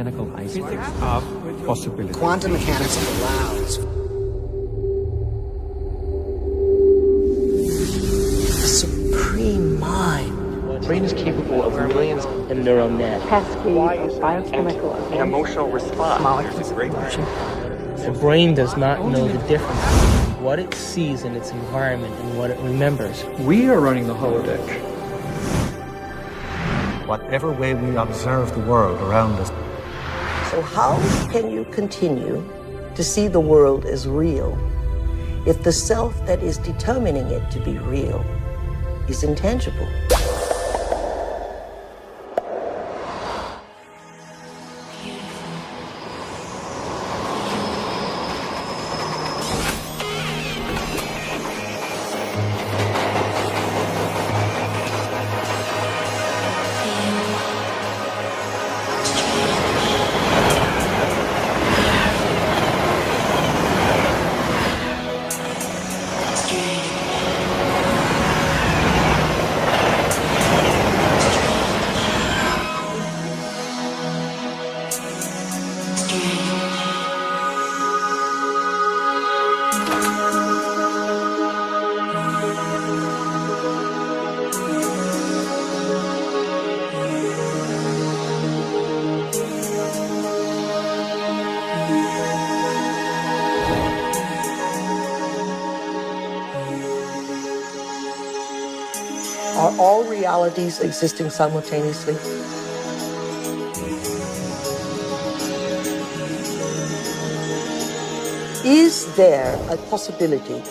mechanical iceberg. Physics of possibility. Quantum mechanics allows supreme mind. The brain is capable of millions of neural nets. Cascade of biochemical An emotional response. molecules. The brain does not know the difference between what it sees in its environment and what it remembers. We are running the holodeck. Whatever way we observe the world around us. So how can you continue to see the world as real if the self that is determining it to be real is intangible? Are all realities existing simultaneously? Is there a possibility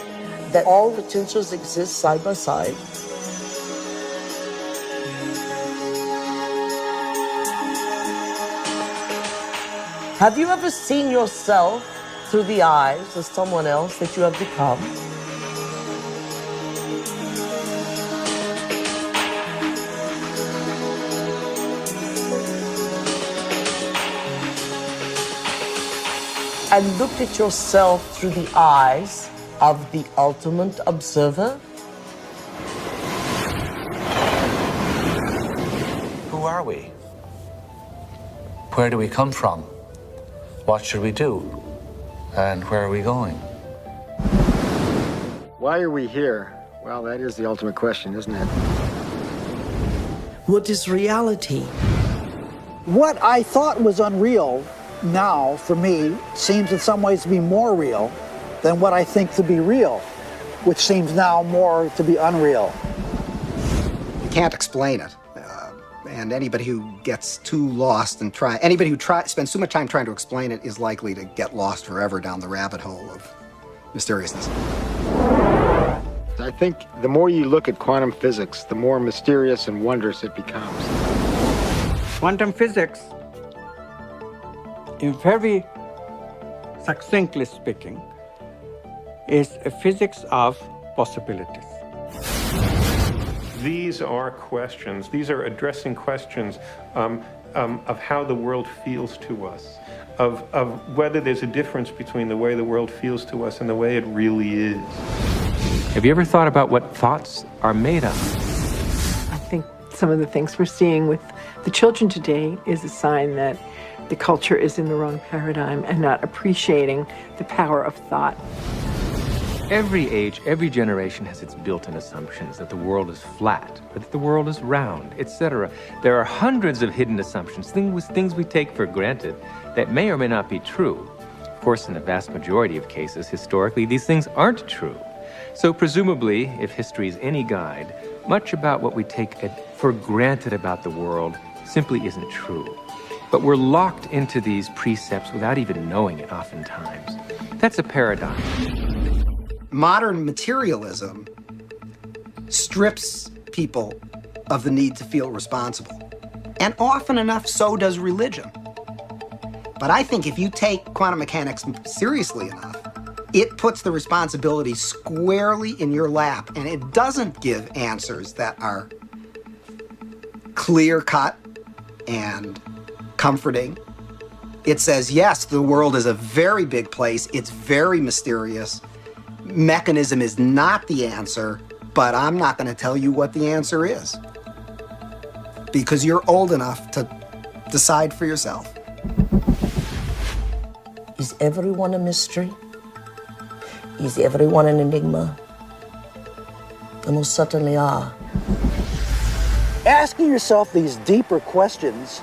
that all potentials exist side by side? Have you ever seen yourself through the eyes of someone else that you have become? And looked at yourself through the eyes of the ultimate observer? Who are we? Where do we come from? What should we do? And where are we going? Why are we here? Well, that is the ultimate question, isn't it? What is reality? What I thought was unreal now, for me, seems in some ways to be more real than what I think to be real, which seems now more to be unreal. You can't explain it. And anybody who gets too lost and anybody who spends too much time trying to explain it is likely to get lost forever down the rabbit hole of mysteriousness. I think the more you look at quantum physics, the more mysterious and wondrous it becomes. Quantum physics, in very succinctly speaking, is a physics of possibilities. These are questions. These are addressing questions of how the world feels to us, of whether there's a difference between the way the world feels to us and the way it really is. Have you ever thought about what thoughts are made of? I think some of the things we're seeing with the children today is a sign that the culture is in the wrong paradigm and not appreciating the power of thought. Every age, every generation has its built-in assumptions that the world is flat, or that the world is round, etc. There are hundreds of hidden assumptions, things we take for granted that may or may not be true. Of course, in the vast majority of cases, historically, these things aren't true. So presumably, if history is any guide, much about what we take for granted about the world simply isn't true. But we're locked into these precepts without even knowing it oftentimes. That's a paradox. Modern materialism strips people of the need to feel responsible. And often enough, so does religion. But I think if you take quantum mechanics seriously enough, it puts the responsibility squarely in your lap, and it doesn't give answers that are clear-cut and comforting. It says, yes, the world is a very big place. It's very mysterious. Mechanism is not the answer, but I'm not going to tell you what the answer is, because you're old enough to decide for yourself. everyone a mystery? Is everyone an enigma? They most certainly are. Asking yourself these deeper questions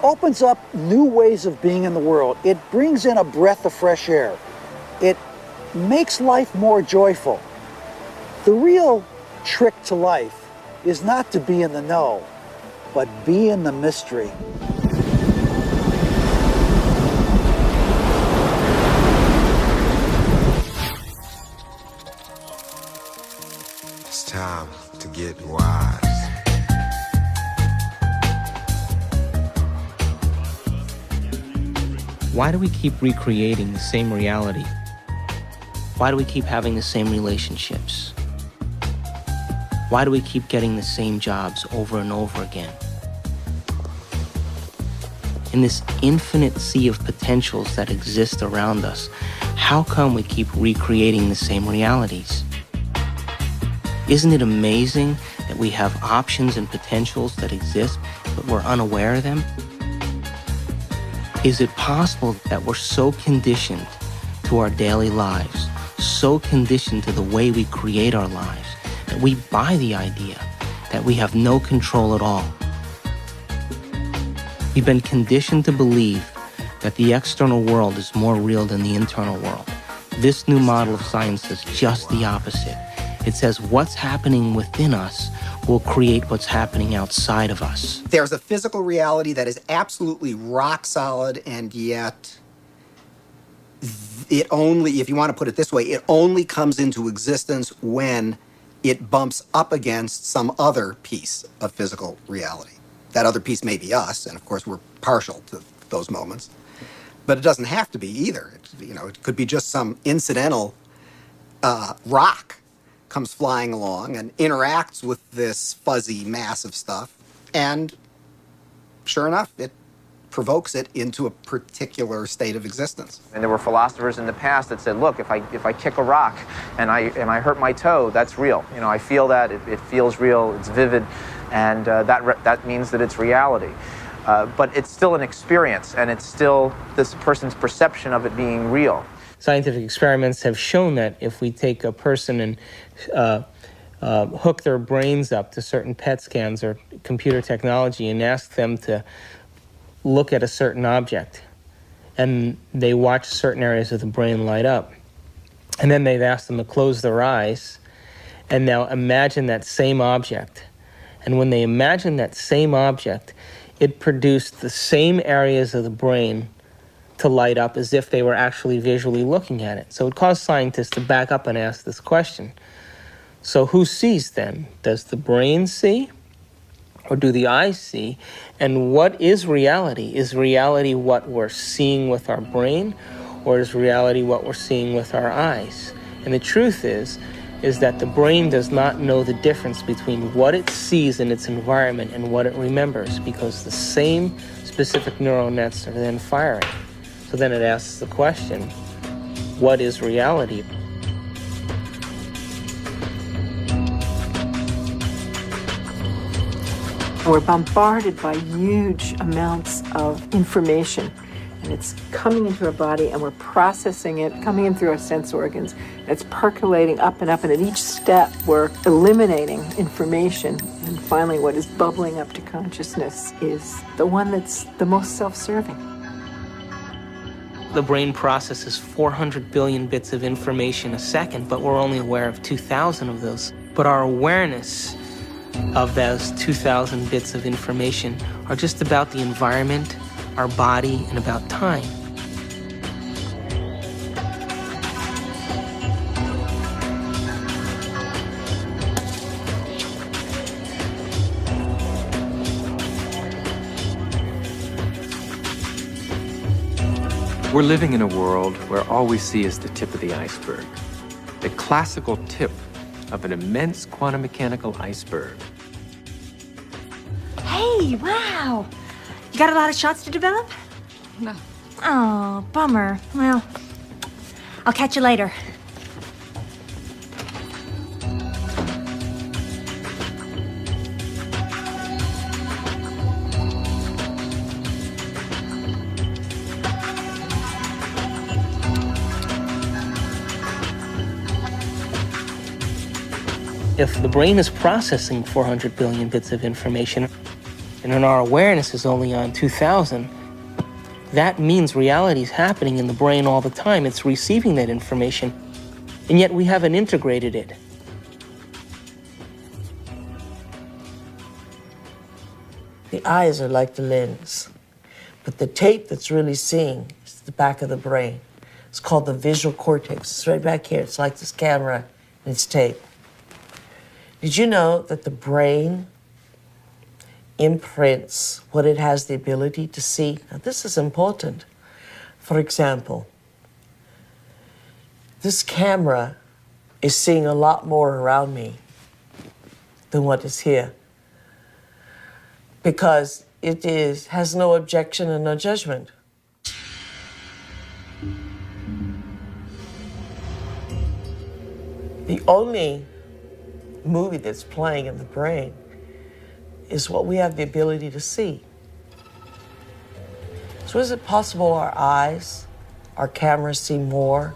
opens up new ways of being in the world. It brings in a breath of fresh air. It makes life more joyful. The real trick to life is not to be in the know, but be in the mystery. It's time to get wise. Why do we keep recreating the same reality? Why do we keep having the same relationships? Why do we keep getting the same jobs over and over again? In this infinite sea of potentials that exist around us, how come we keep recreating the same realities? Isn't it amazing that we have options and potentials that exist, but we're unaware of them? Is it possible that we're so conditioned to our daily lives, so conditioned to the way we create our lives, that we buy the idea that we have no control at all? We've been conditioned to believe that the external world is more real than the internal world. This new model of science says just the opposite. It says what's happening within us will create what's happening outside of us. There's a physical reality that is absolutely rock solid, and yet it only, if you want to put it this way, it only comes into existence when it bumps up against some other piece of physical reality. That other piece may be us, and of course we're partial to those moments, but it doesn't have to be either. It could be just some incidental rock comes flying along and interacts with this fuzzy mass of stuff, and sure enough, it provokes it into a particular state of existence. And there were philosophers in the past that said, look, if I kick a rock and I hurt my toe, that's real. I feel that, it feels real, it's vivid, and that means that it's reality. But it's still an experience, and it's still this person's perception of it being real. Scientific experiments have shown that if we take a person and hook their brains up to certain PET scans or computer technology and ask them to look at a certain object, and they watch certain areas of the brain light up, and then they've asked them to close their eyes and now imagine that same object. And when they imagine that same object, it produced the same areas of the brain to light up as if they were actually visually looking at it. So it caused scientists to back up and ask this question. So who sees then? Does the brain see? Or do the eyes see? And what is reality? Is reality what we're seeing with our brain? Or is reality what we're seeing with our eyes? And the truth is that the brain does not know the difference between what it sees in its environment and what it remembers, because the same specific neural nets are then firing. So then it asks the question, what is reality? We're bombarded by huge amounts of information, and it's coming into our body, and we're processing it, coming in through our sense organs. It's percolating up, and at each step we're eliminating information, and finally what is bubbling up to consciousness is the one that's the most self-serving. The brain processes 400 billion bits of information a second, but we're only aware of 2,000 of those. But our awareness of those 2,000 bits of information are just about the environment, our body, and about time. We're living in a world where all we see is the tip of the iceberg. The classical tip of an immense quantum mechanical iceberg. Hey, wow! You got a lot of shots to develop? No. Oh, bummer. Well, I'll catch you later. If the brain is processing 400 billion bits of information, and then our awareness is only on 2,000, that means reality is happening in the brain all the time. It's receiving that information, and yet we haven't integrated it. The eyes are like the lens, but the tape that's really seeing is the back of the brain. It's called the visual cortex. It's right back here. It's like this camera and it's tape. Did you know that the brain imprints what it has the ability to see? Now, this is important. For example, this camera is seeing a lot more around me than what is here, because it has no objection and no judgment. The only movie that's playing in the brain is what we have the ability to see. So is it possible our eyes, our cameras see more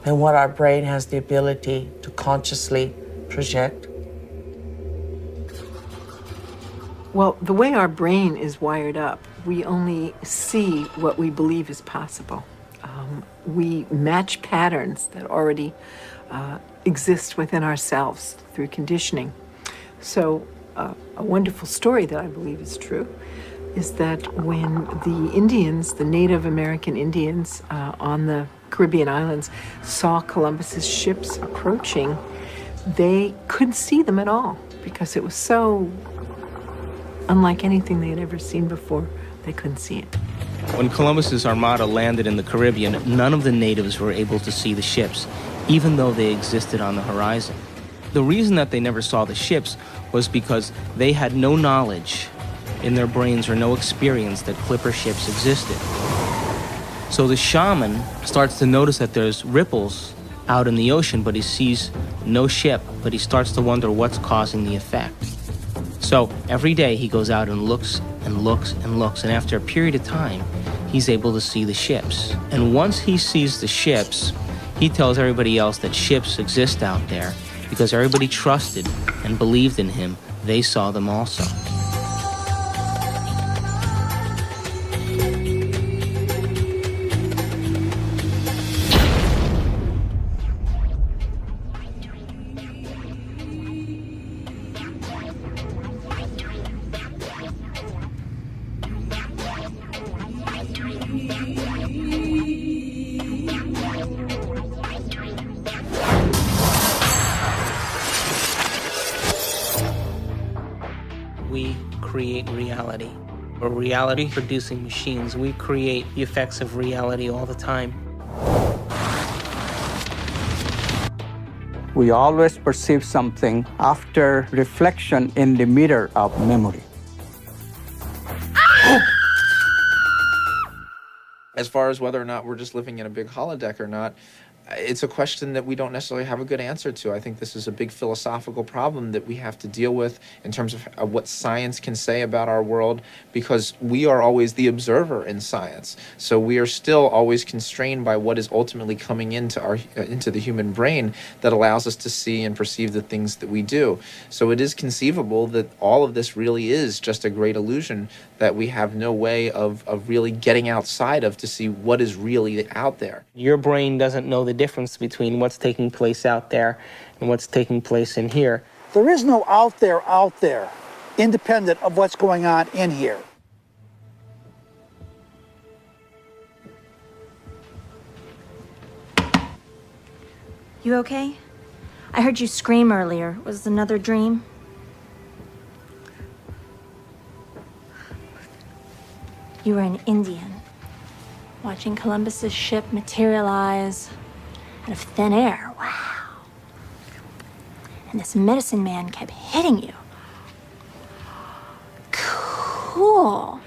than what our brain has the ability to consciously project? Well, the way our brain is wired up, we only see what we believe is possible. We match patterns that already exist within ourselves through conditioning. So a wonderful story that I believe is true is that when the Indians, the Native American Indians on the Caribbean islands, saw Columbus's ships approaching, they couldn't see them at all because it was so unlike anything they had ever seen before. They couldn't see it. When Columbus's armada landed in the Caribbean, none of the natives were able to see the ships, even though they existed on the horizon. The reason that they never saw the ships was because they had no knowledge in their brains or no experience that clipper ships existed. So the shaman starts to notice that there's ripples out in the ocean, but he sees no ship, but he starts to wonder what's causing the effect. So every day he goes out and looks and looks and looks, and after a period of time, he's able to see the ships. And once he sees the ships, he tells everybody else that ships exist out there because everybody trusted and believed in him. They saw them also. We create reality. We're reality-producing machines. We create the effects of reality all the time. We always perceive something after reflection in the mirror of memory. As far as whether or not we're just living in a big holodeck or not, it's a question that we don't necessarily have a good answer to. I think this is a big philosophical problem that we have to deal with in terms of what science can say about our world, because we are always the observer in science. So we are still always constrained by what is ultimately coming into the human brain that allows us to see and perceive the things that we do. So it is conceivable that all of this really is just a great illusion that we have no way of really getting outside of to see what is really out there. Your brain doesn't know the difference between what's taking place out there and what's taking place in here. There is no out there, independent of what's going on in here. You okay? I heard you scream earlier. Was it another dream? You were an Indian, watching Columbus's ship materialize out of thin air. Wow. And this medicine man kept hitting you. Cool.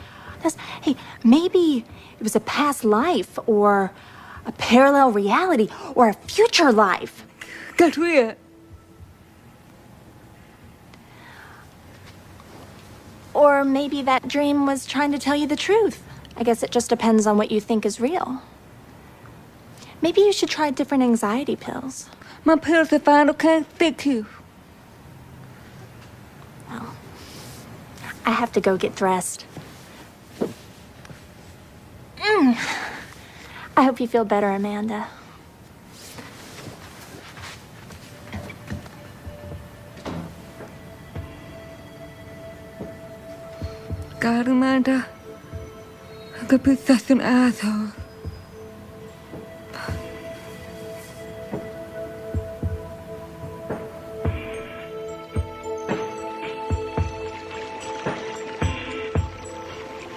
Hey, maybe it was a past life or a parallel reality or a future life. Got weird. Or maybe that dream was trying to tell you the truth. I guess it just depends on what you think is real. Maybe you should try different anxiety pills. My pills are fine, okay? Thank you. I have to go get dressed. I hope you feel better, Amanda. Amanda, aga bythethyn addo.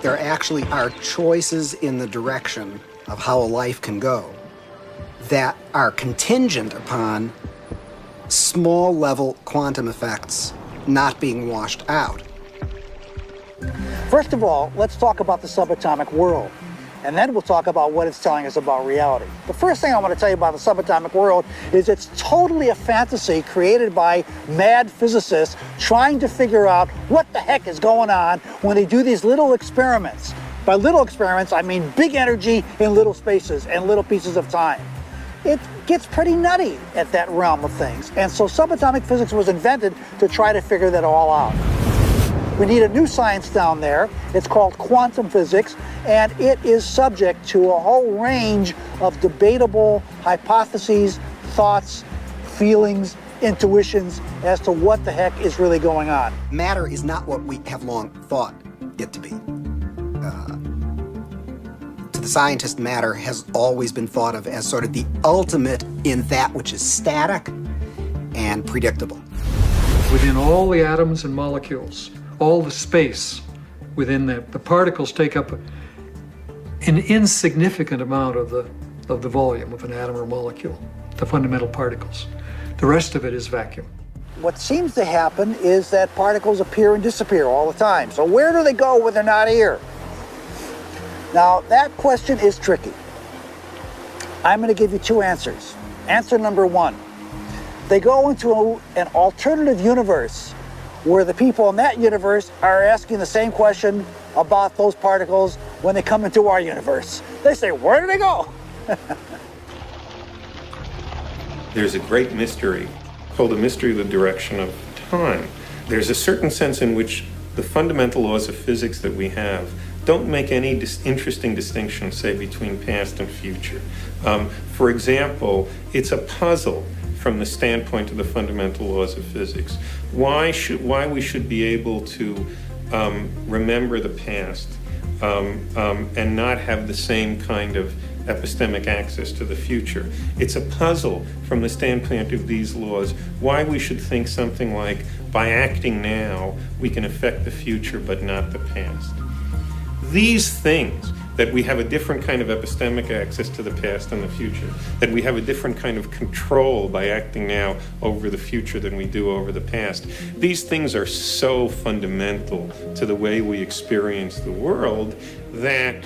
There actually are choices in the direction of how a life can go that are contingent upon small-level quantum effects not being washed out. First of all, let's talk about the subatomic world, and then we'll talk about what it's telling us about reality. The first thing I want to tell you about the subatomic world is it's totally a fantasy created by mad physicists trying to figure out what the heck is going on when they do these little experiments. By little experiments, I mean big energy in little spaces and little pieces of time. It gets pretty nutty at that realm of things, and so subatomic physics was invented to try to figure that all out. We need a new science down there. It's called quantum physics, and it is subject to a whole range of debatable hypotheses, thoughts, feelings, intuitions as to what the heck is really going on. Matter is not what we have long thought it to be. To the scientist, matter has always been thought of as sort of the ultimate in that which is static and predictable. Within all the atoms and molecules, all the space within the particles take up an insignificant amount of the volume of an atom or molecule, the fundamental particles. The rest of it is vacuum. What seems to happen is that particles appear and disappear all the time. So where do they go when they're not here? Now, that question is tricky. I'm going to give you two answers. Answer number one, they go into an alternative universe where the people in that universe are asking the same question about those particles when they come into our universe. They say, where do they go? There's a great mystery called the mystery of the direction of time. There's a certain sense in which the fundamental laws of physics that we have don't make any interesting distinction, say, between past and future. For example, it's a puzzle from the standpoint of the fundamental laws of physics. Why we should be able to remember the past and not have the same kind of epistemic access to the future. It's a puzzle from the standpoint of these laws, why we should think something like, by acting now, we can affect the future but not the past. These things, that we have a different kind of epistemic access to the past and the future, that we have a different kind of control by acting now over the future than we do over the past. These things are so fundamental to the way we experience the world that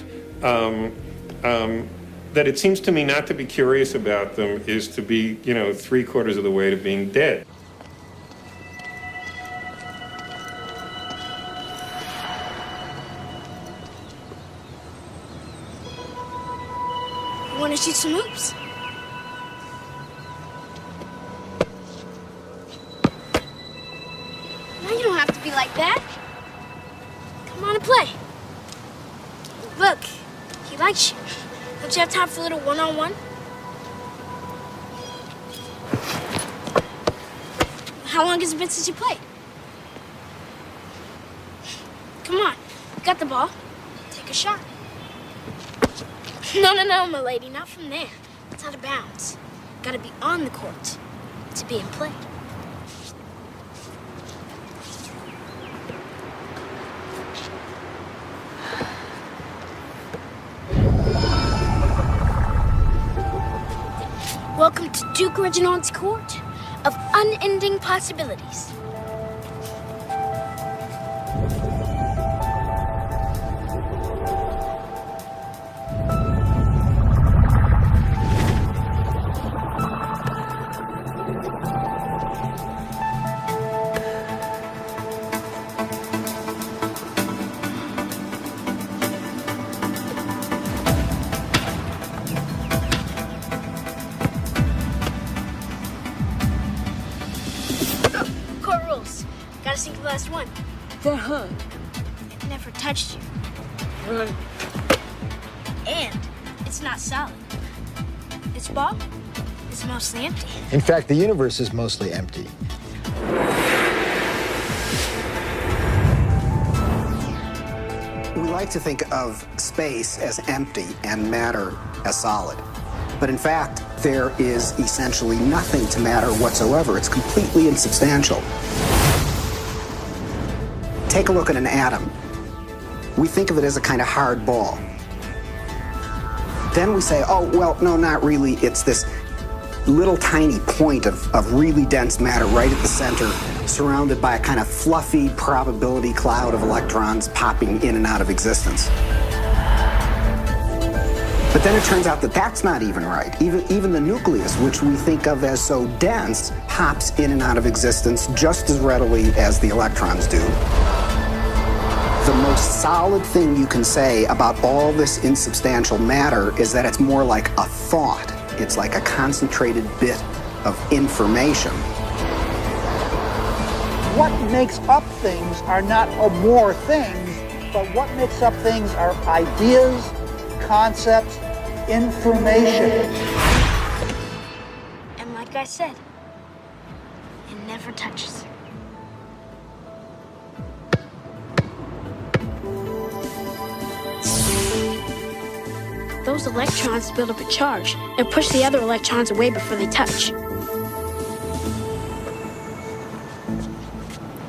that it seems to me not to be curious about them is to be, 3/4 of the way to being dead. Want to shoot some hoops? No, you don't have to be like that. Come on and play. Look, he likes you. Don't you have time for a little one-on-one? How long has it been since you played? Come on, you got the ball. Take a shot. No, my lady, not from there. It's out of bounds. Gotta be on the court to be in play. Welcome to Duke Reginald's court of unending possibilities. Gotta sink the last one. They're hung. never touched you. And it's not solid. This ball is mostly empty. In fact, the universe is mostly empty. We like to think of space as empty and matter as solid. But in fact, there is essentially nothing to matter whatsoever. It's completely insubstantial. Take a look at an atom. We think of it as a kind of hard ball. Then we say, oh, well, no, not really. It's this little tiny point of really dense matter right at the center, surrounded by a kind of fluffy probability cloud of electrons popping in and out of existence. But then it turns out that that's not even right. Even the nucleus, which we think of as so dense, pops in and out of existence just as readily as the electrons do. The most solid thing you can say about all this insubstantial matter is that it's more like a thought. It's like a concentrated bit of information. What makes up things are not more things, but what makes up things are ideas, concepts, information. And like I said, it never touches. Those electrons build up a charge and push the other electrons away before they touch.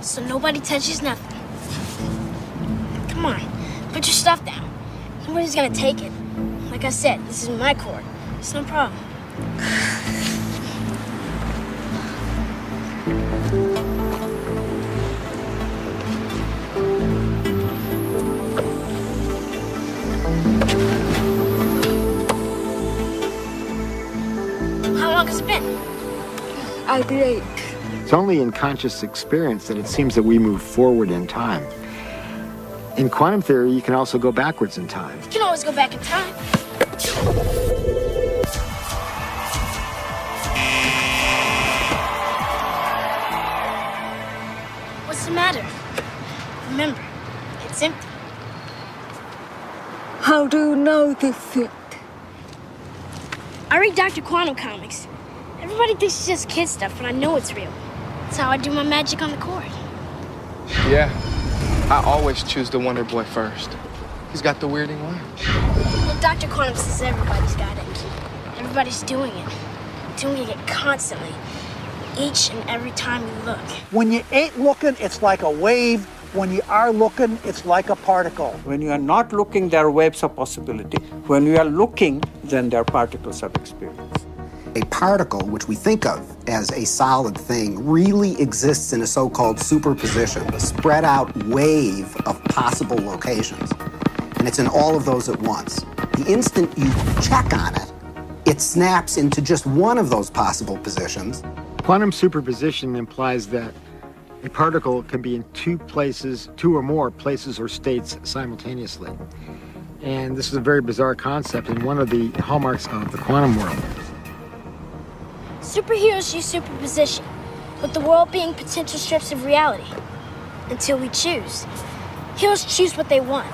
So nobody touches nothing. Come on, put your stuff down. Nobody's gonna take it. Like I said, this is my court. It's no problem. How long has it been? I believe. It's only in conscious experience that it seems that we move forward in time. In quantum theory, you can also go backwards in time. You can always go back in time. What's the matter? Remember, it's empty. How do you know this yet? I read Dr. Quantum comics. Everybody thinks it's just kid stuff, but I know it's real. That's how I do my magic on the court. Yeah, I always choose the Wonder Boy first. He's got the weirding way. Well, Dr. Quantum says everybody's got it. Everybody's doing it. Doing it constantly. Each and every time you look. When you ain't looking, it's like a wave. When you are looking, it's like a particle. When you are not looking, there are waves of possibility. When you are looking, then there are particles of experience. A particle, which we think of as a solid thing, really exists in a so-called superposition, a spread out wave of possible locations. And it's in all of those at once. The instant you check on it, it snaps into just one of those possible positions. Quantum superposition implies that a particle can be in two or more places or states simultaneously. And this is a very bizarre concept and one of the hallmarks of the quantum world. Superheroes use superposition, with the world being potential strips of reality. Until we choose. Heroes choose what they want.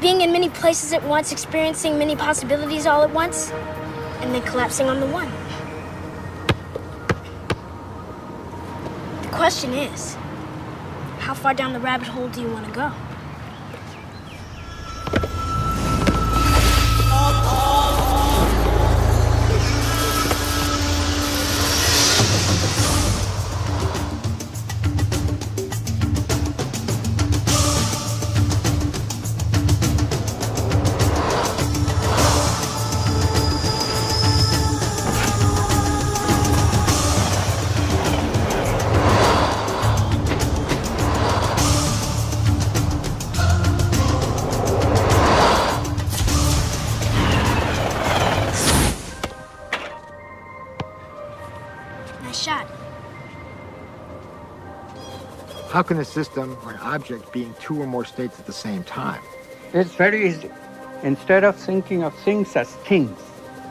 Being in many places at once, experiencing many possibilities all at once, and then collapsing on the one. The question is, how far down the rabbit hole do you want to go? How can a system or an object be in two or more states at the same time? It's very easy. Instead of thinking of things as things,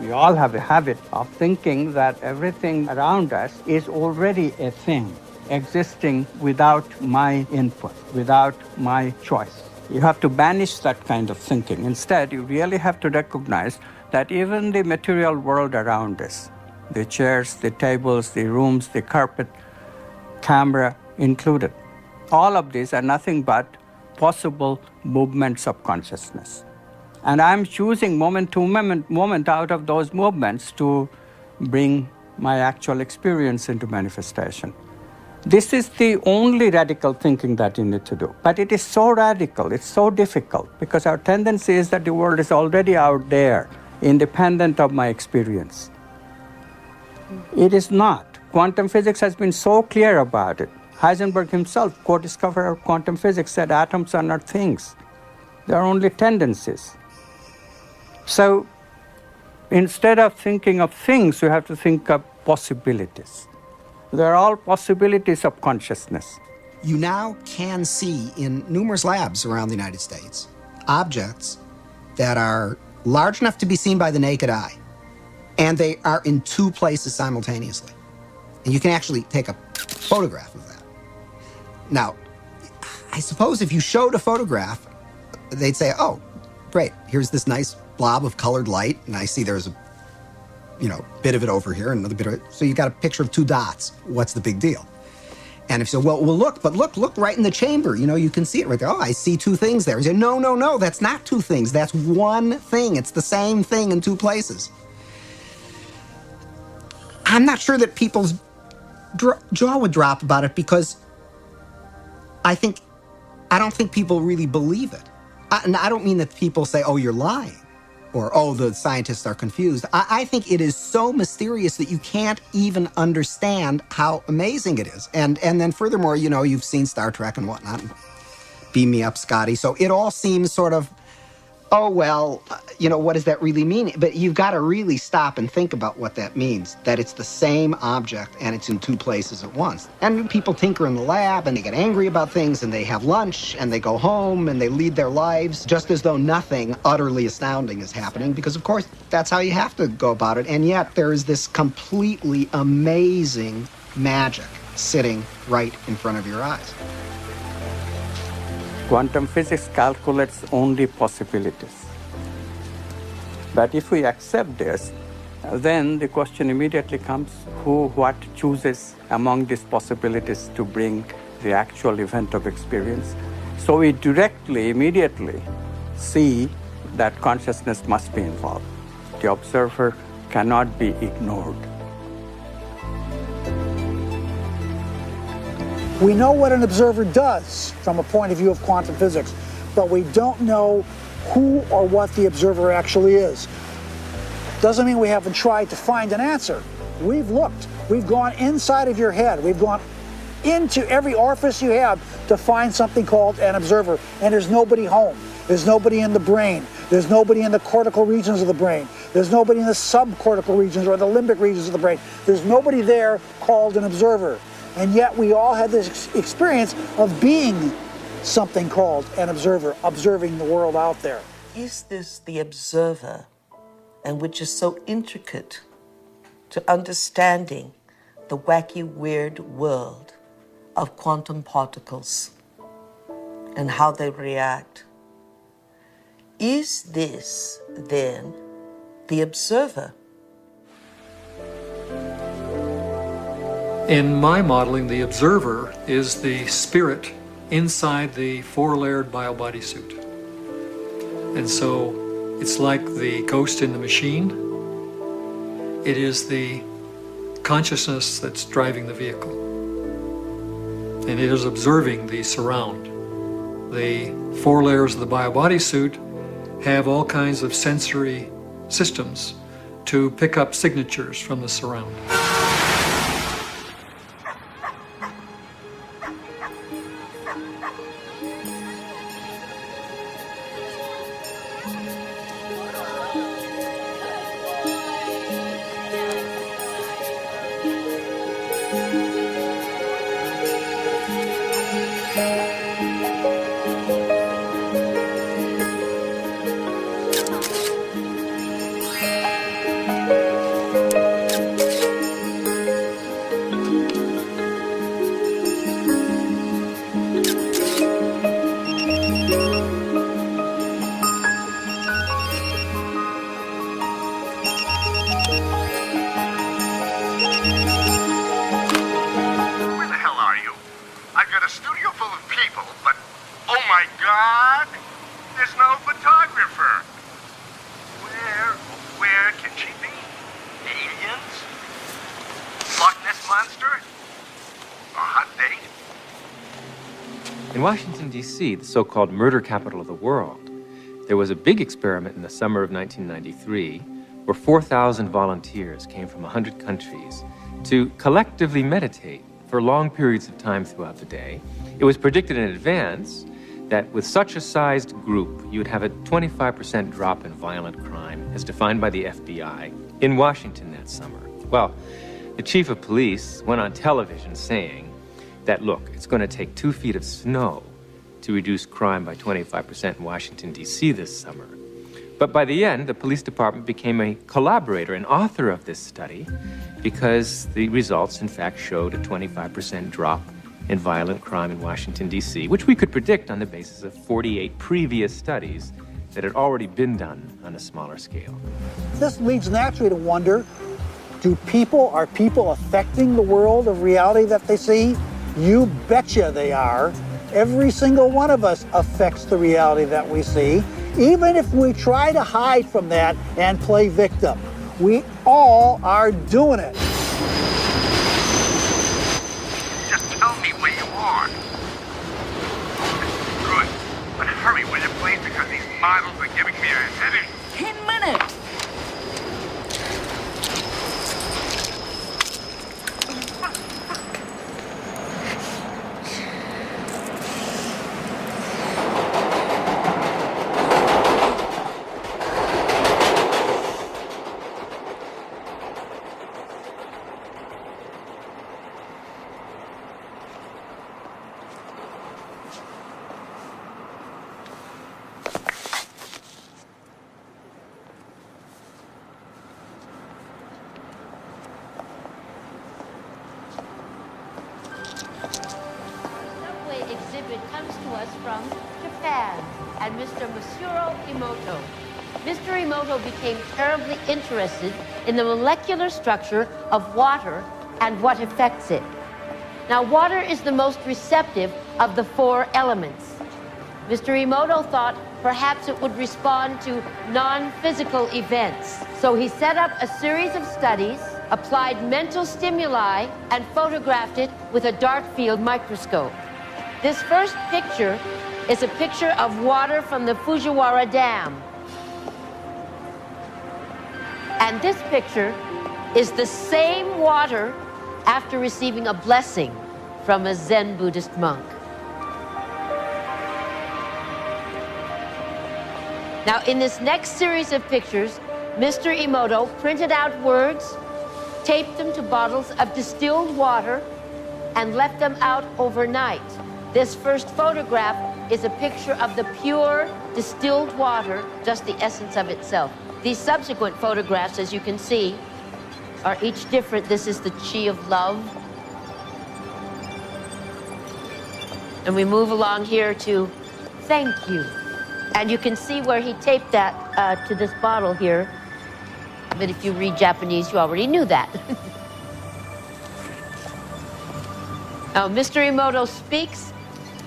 we all have a habit of thinking that everything around us is already a thing, existing without my input, without my choice. You have to banish that kind of thinking. Instead, you really have to recognize that even the material world around us, the chairs, the tables, the rooms, the carpet, camera included, all of these are nothing but possible movements of consciousness. And I'm choosing moment to moment out of those movements to bring my actual experience into manifestation. This is the only radical thinking that you need to do. But it is so radical, it's so difficult, because our tendency is that the world is already out there, independent of my experience. It is not. Quantum physics has been so clear about it. Heisenberg himself, co-discoverer of quantum physics, said atoms are not things. They are only tendencies. So instead of thinking of things, you have to think of possibilities. They're all possibilities of consciousness. You now can see in numerous labs around the United States objects that are large enough to be seen by the naked eye, and they are in two places simultaneously. And you can actually take a photograph of that. Now, I suppose if you showed a photograph, they'd say, oh, great, here's this nice blob of colored light, and I see there's a bit of it over here, and another bit of it. So you got a picture of two dots. What's the big deal? And if you say, well, look right in the chamber. You can see it right there. Oh, I see two things there. You say, no, that's not two things. That's one thing. It's the same thing in two places. I'm not sure that people's jaw would drop about it, because I don't think people really believe it. And I don't mean that people say, oh, you're lying, or, oh, the scientists are confused. I think it is so mysterious that you can't even understand how amazing it is. And then furthermore, you've seen Star Trek and whatnot. Beam me up, Scotty. So it all seems sort of, oh, well, what does that really mean? But you've got to really stop and think about what that means, that it's the same object and it's in two places at once. And people tinker in the lab, and they get angry about things, and they have lunch, and they go home, and they lead their lives just as though nothing utterly astounding is happening, because, of course, that's how you have to go about it. And yet there is this completely amazing magic sitting right in front of your eyes. Quantum physics calculates only possibilities. But if we accept this, then the question immediately comes, what chooses among these possibilities to bring the actual event of experience? So we immediately see that consciousness must be involved. The observer cannot be ignored. We know what an observer does from a point of view of quantum physics, but we don't know who or what the observer actually is. Doesn't mean we haven't tried to find an answer. We've looked. We've gone inside of your head. We've gone into every orifice you have to find something called an observer, and there's nobody home. There's nobody in the brain. There's nobody in the cortical regions of the brain. There's nobody in the subcortical regions or the limbic regions of the brain. There's nobody there called an observer. And yet we all had this experience of being something called an observer, observing the world out there. Is this the observer, and which is so intricate to understanding the wacky, weird world of quantum particles and how they react? Is this, then, the observer? In my modeling, the observer is the spirit inside the four-layered bio-body suit. And so it's like the ghost in the machine. It is the consciousness that's driving the vehicle. And it is observing the surround. The four layers of the bio-body suit have all kinds of sensory systems to pick up signatures from the surround. got a studio full of people, but oh my God, there's no photographer. Where can she be? Aliens? Loch Ness Monster? A hot date? In Washington, D.C., the so-called murder capital of the world, there was a big experiment in the summer of 1993 where 4,000 volunteers came from 100 countries to collectively meditate for long periods of time throughout the day. It was predicted in advance that with such a sized group, you would have a 25% drop in violent crime, as defined by the FBI, in Washington that summer. Well, the chief of police went on television saying that, look, it's going to take 2 feet of snow to reduce crime by 25% in Washington, D.C. this summer. But by the end, the police department became a collaborator and author of this study because the results, in fact, showed a 25% drop in violent crime in Washington, D.C., which we could predict on the basis of 48 previous studies that had already been done on a smaller scale. This leads naturally to wonder, are people affecting the world of reality that they see? You betcha they are. Every single one of us affects the reality that we see, even if we try to hide from that and play victim. We all are doing it. Just tell me where you are. Good. But hurry with it, please, because these models are giving me a headache. 10 minutes. Interested in the molecular structure of water and what affects it. Now, water is the most receptive of the 4 elements. Mr. Emoto thought perhaps it would respond to non-physical events. So he set up a series of studies, applied mental stimuli, and photographed it with a dark field microscope. This first picture is a picture of water from the Fujiwara Dam. And this picture is the same water after receiving a blessing from a Zen Buddhist monk. Now, in this next series of pictures, Mr. Emoto printed out words, taped them to bottles of distilled water, and left them out overnight. This first photograph is a picture of the pure distilled water, just the essence of itself. These subsequent photographs, as you can see, are each different. This is the chi of love. And we move along here to thank you. And you can see where he taped that to this bottle here. But if you read Japanese, you already knew that. Now, Mr. Emoto speaks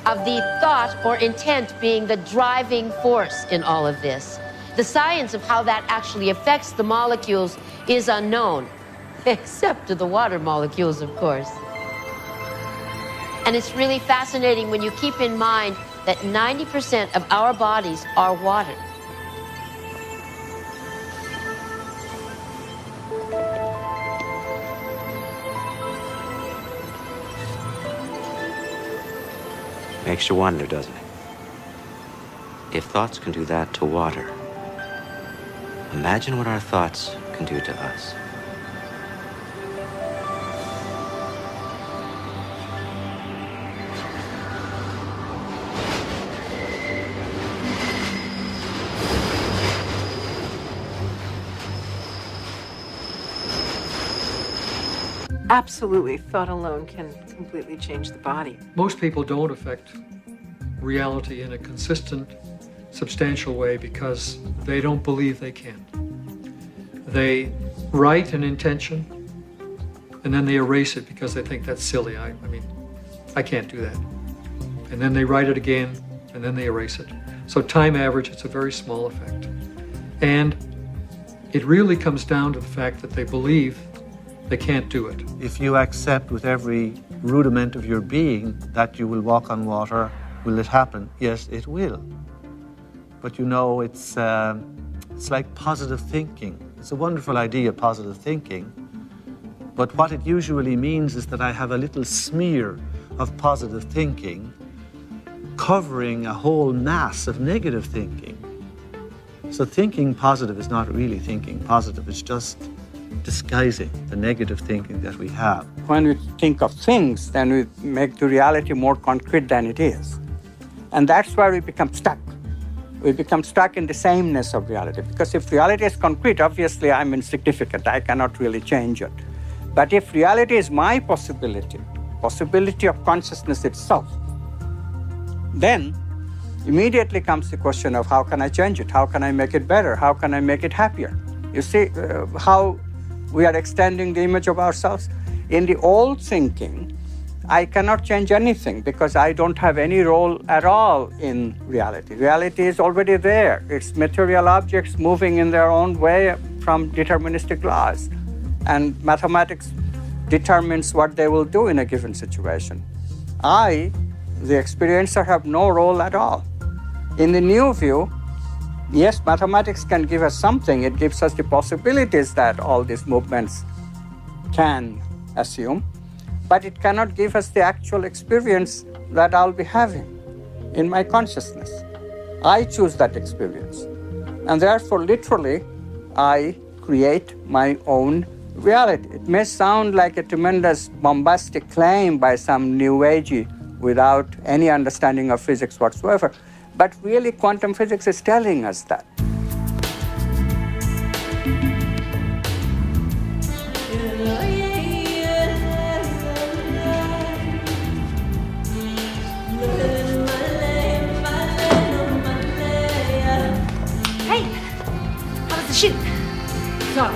of the thought or intent being the driving force in all of this. The science of how that actually affects the molecules is unknown, except to the water molecules, of course. And it's really fascinating when you keep in mind that 90% of our bodies are water. Makes you wonder, doesn't it? If thoughts can do that to water, imagine what our thoughts can do to us. Absolutely, thought alone can completely change the body. Most people don't affect reality in a consistent, substantial way because they don't believe they can. They write an intention and then they erase it because they think that's silly. I mean, I can't do that. and then they write it again, and then they erase it. So time average, it's a very small effect. And it really comes down to the fact that they believe they can't do it. If you accept with every rudiment of your being that you will walk on water, will it happen? Yes, it will. But you know, it's like positive thinking. It's a wonderful idea, positive thinking. But what it usually means is that I have a little smear of positive thinking covering a whole mass of negative thinking. So thinking positive is not really thinking positive, it's just disguising the negative thinking that we have. When we think of things, then we make the reality more concrete than it is. And that's where we become stuck. We become stuck in the sameness of reality. Because if reality is concrete, obviously I'm insignificant. I cannot really change it. But if reality is my possibility of consciousness itself, then immediately comes the question of how can I change it? How can I make it better? How can I make it happier? You see how we are extending the image of ourselves? In the old thinking, I cannot change anything because I don't have any role at all in reality. Reality is already there. It's material objects moving in their own way from deterministic laws. And mathematics determines what they will do in a given situation. I, the experiencer, have no role at all. In the new view, yes, mathematics can give us something. It gives us the possibilities that all these movements can assume, but it cannot give us the actual experience that I'll be having in my consciousness. I choose that experience. And therefore, literally, I create my own reality. It may sound like a tremendous bombastic claim by some new agey without any understanding of physics whatsoever, but really quantum physics is telling us that. Hey, how was the shoot? So.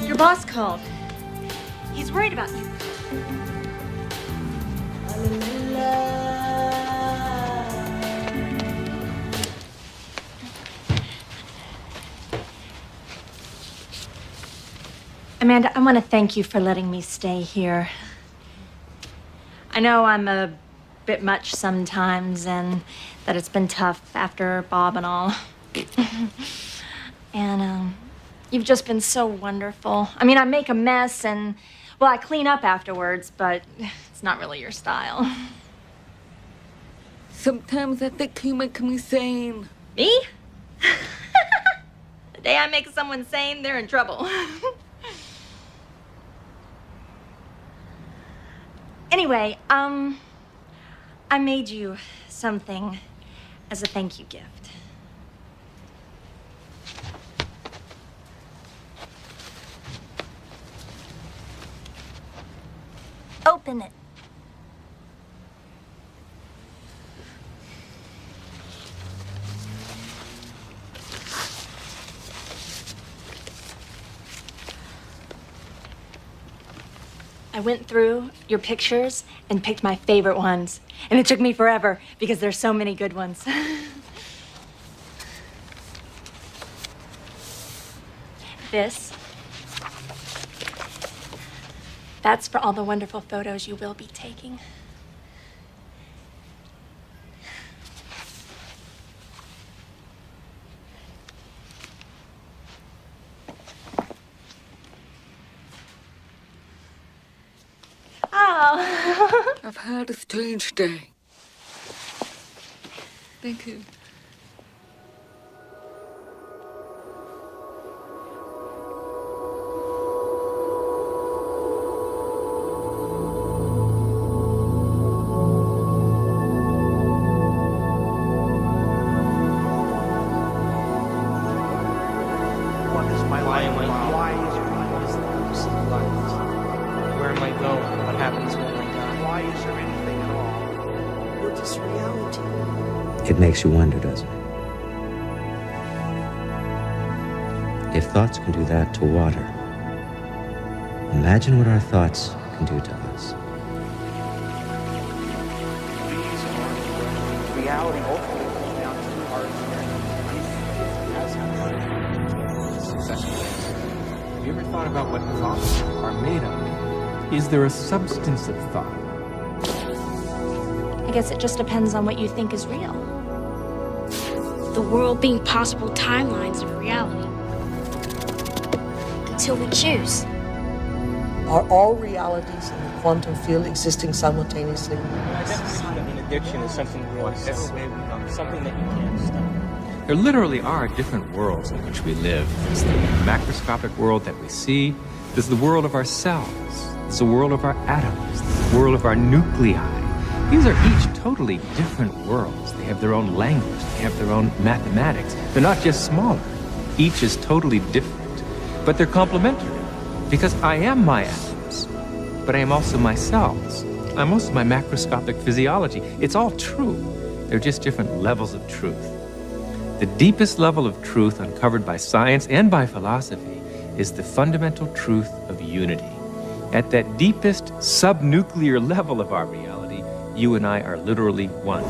Your boss called. He's worried about you. Amanda, I want to thank you for letting me stay here. I know I'm a bit much sometimes and that it's been tough after Bob and all. And you've just been so wonderful. I mean, I make a mess and, well, I clean up afterwards, but it's not really your style. Sometimes I think you make me sane. Me? The day I make someone sane, they're in trouble. Anyway, I made you something as a thank you gift. Open it. I went through your pictures and picked my favorite ones. And it took me forever because there's so many good ones. That's for all the wonderful photos you will be taking. Oh. I've had a strange day. Thank you. It makes you wonder, doesn't it? If thoughts can do that to water, Imagine what our thoughts can do to us. Reality ultimately comes down to our experience. Have you ever thought about what thoughts are made of? Is there a substance of thought? I guess it just depends on what you think is real. The world being possible timelines of reality. Until we choose. Are all realities in the quantum field existing simultaneously? I definitely think addiction is something really something that you can't stop. There literally are different worlds in which we live. There's the macroscopic world that we see. There's the world of our cells. There's the world of our atoms. There's the world of our nuclei. These are each totally different worlds. They have their own language. They have their own mathematics. They're not just smaller. Each is totally different. But they're complementary. Because I am my atoms. But I am also my cells. I'm also my macroscopic physiology. It's all true. They're just different levels of truth. The deepest level of truth uncovered by science and by philosophy is the fundamental truth of unity. At that deepest subnuclear level of our reality, you and I are literally one.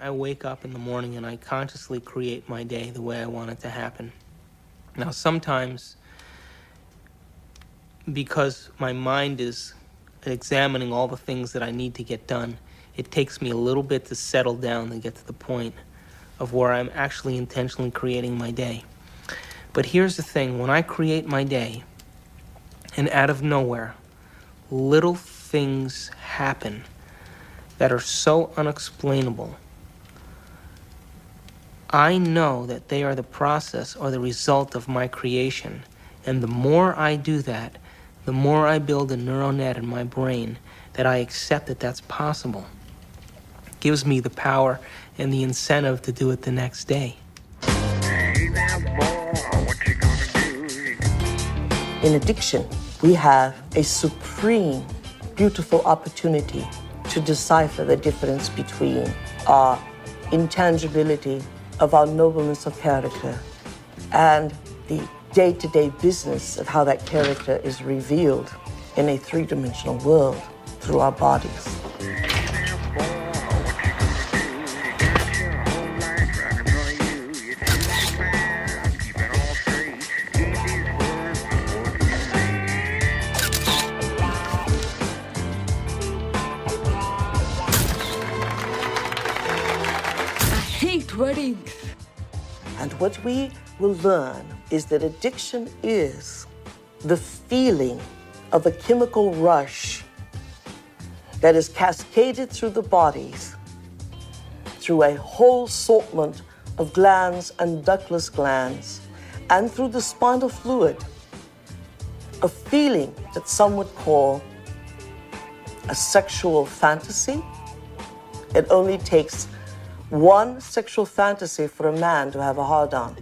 I wake up in the morning and I consciously create my day the way I want it to happen. Now, sometimes, because my mind is examining all the things that I need to get done, it takes me a little bit to settle down and get to the point of where I'm actually intentionally creating my day. But here's the thing, when I create my day, and out of nowhere, little things happen that are so unexplainable, I know that they are the process or the result of my creation. And the more I do that, the more I build a neural net in my brain that I accept that that's possible. It gives me the power and the incentive to do it the next day. In addiction, we have a supreme, beautiful opportunity to decipher the difference between our intangibility of our nobleness of character and the day-to-day business of how that character is revealed in a three-dimensional world through our bodies. Weddings. And what we will learn is that addiction is the feeling of a chemical rush that is cascaded through the bodies through a whole assortment of glands and ductless glands and through the spinal fluid, a feeling that some would call a sexual fantasy. It only takes one sexual fantasy for a man to have a hard-on.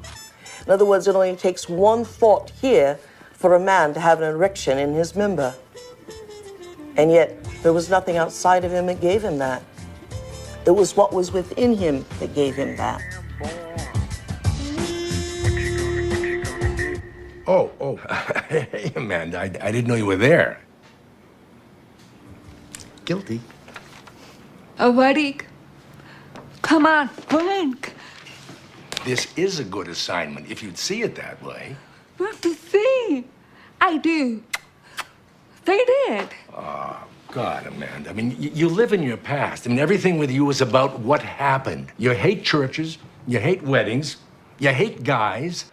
In other words, it only takes one thought here for a man to have an erection in his member. And yet, there was nothing outside of him that gave him that. It was what was within him that gave him that. Oh, hey, Amanda, I didn't know you were there. Guilty. A wedding. Come on, blink. This is a good assignment, if you'd see it that way. What to see? I do. They did. Oh, God, Amanda. I mean, you live in your past. I mean, everything with you is about what happened. You hate churches, you hate weddings, you hate guys.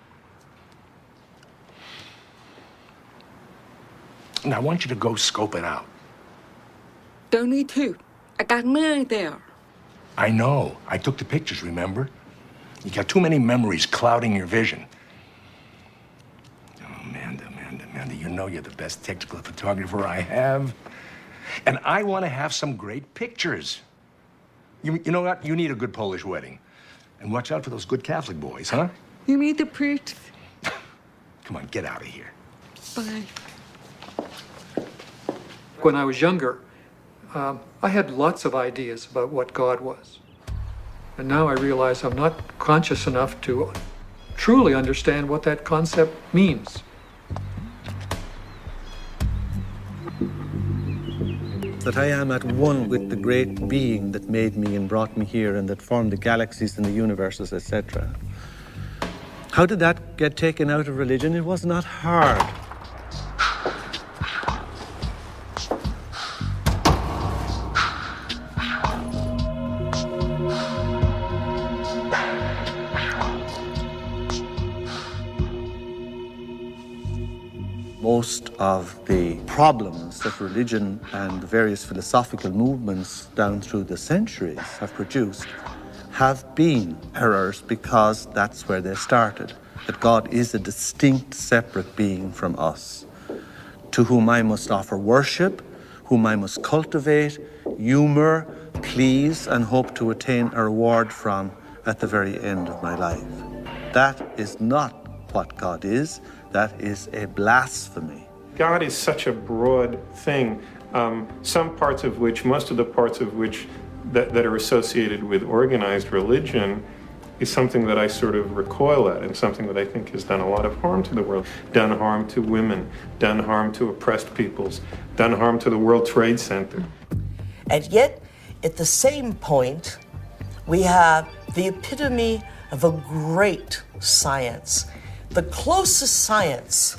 And I want you to go scope it out. Don't need to. I got money there. I know. I took the pictures, remember? You got too many memories clouding your vision. Oh, Amanda, you know you're the best technical photographer I have. And I want to have some great pictures. You know what? You need a good Polish wedding. And watch out for those good Catholic boys, huh? You mean the priest? Come on, get out of here. Bye. When I was younger, I had lots of ideas about what God was. And now I realize I'm not conscious enough to truly understand what that concept means. That I am at one with the great being that made me and brought me here and that formed the galaxies and the universes, etc. How did that get taken out of religion? It was not hard. Most of the problems that religion and the various philosophical movements down through the centuries have produced have been errors because that's where they started. That God is a distinct, separate being from us, to whom I must offer worship, whom I must cultivate, humor, please, and hope to attain a reward from at the very end of my life. That is not what God is. That is a blasphemy. God is such a broad thing, some parts of which, most of the parts of which that are associated with organized religion is something that I sort of recoil at and something that I think has done a lot of harm to the world, done harm to women, done harm to oppressed peoples, done harm to the World Trade Center. And yet, at the same point, we have the epitome of a great science. The closest science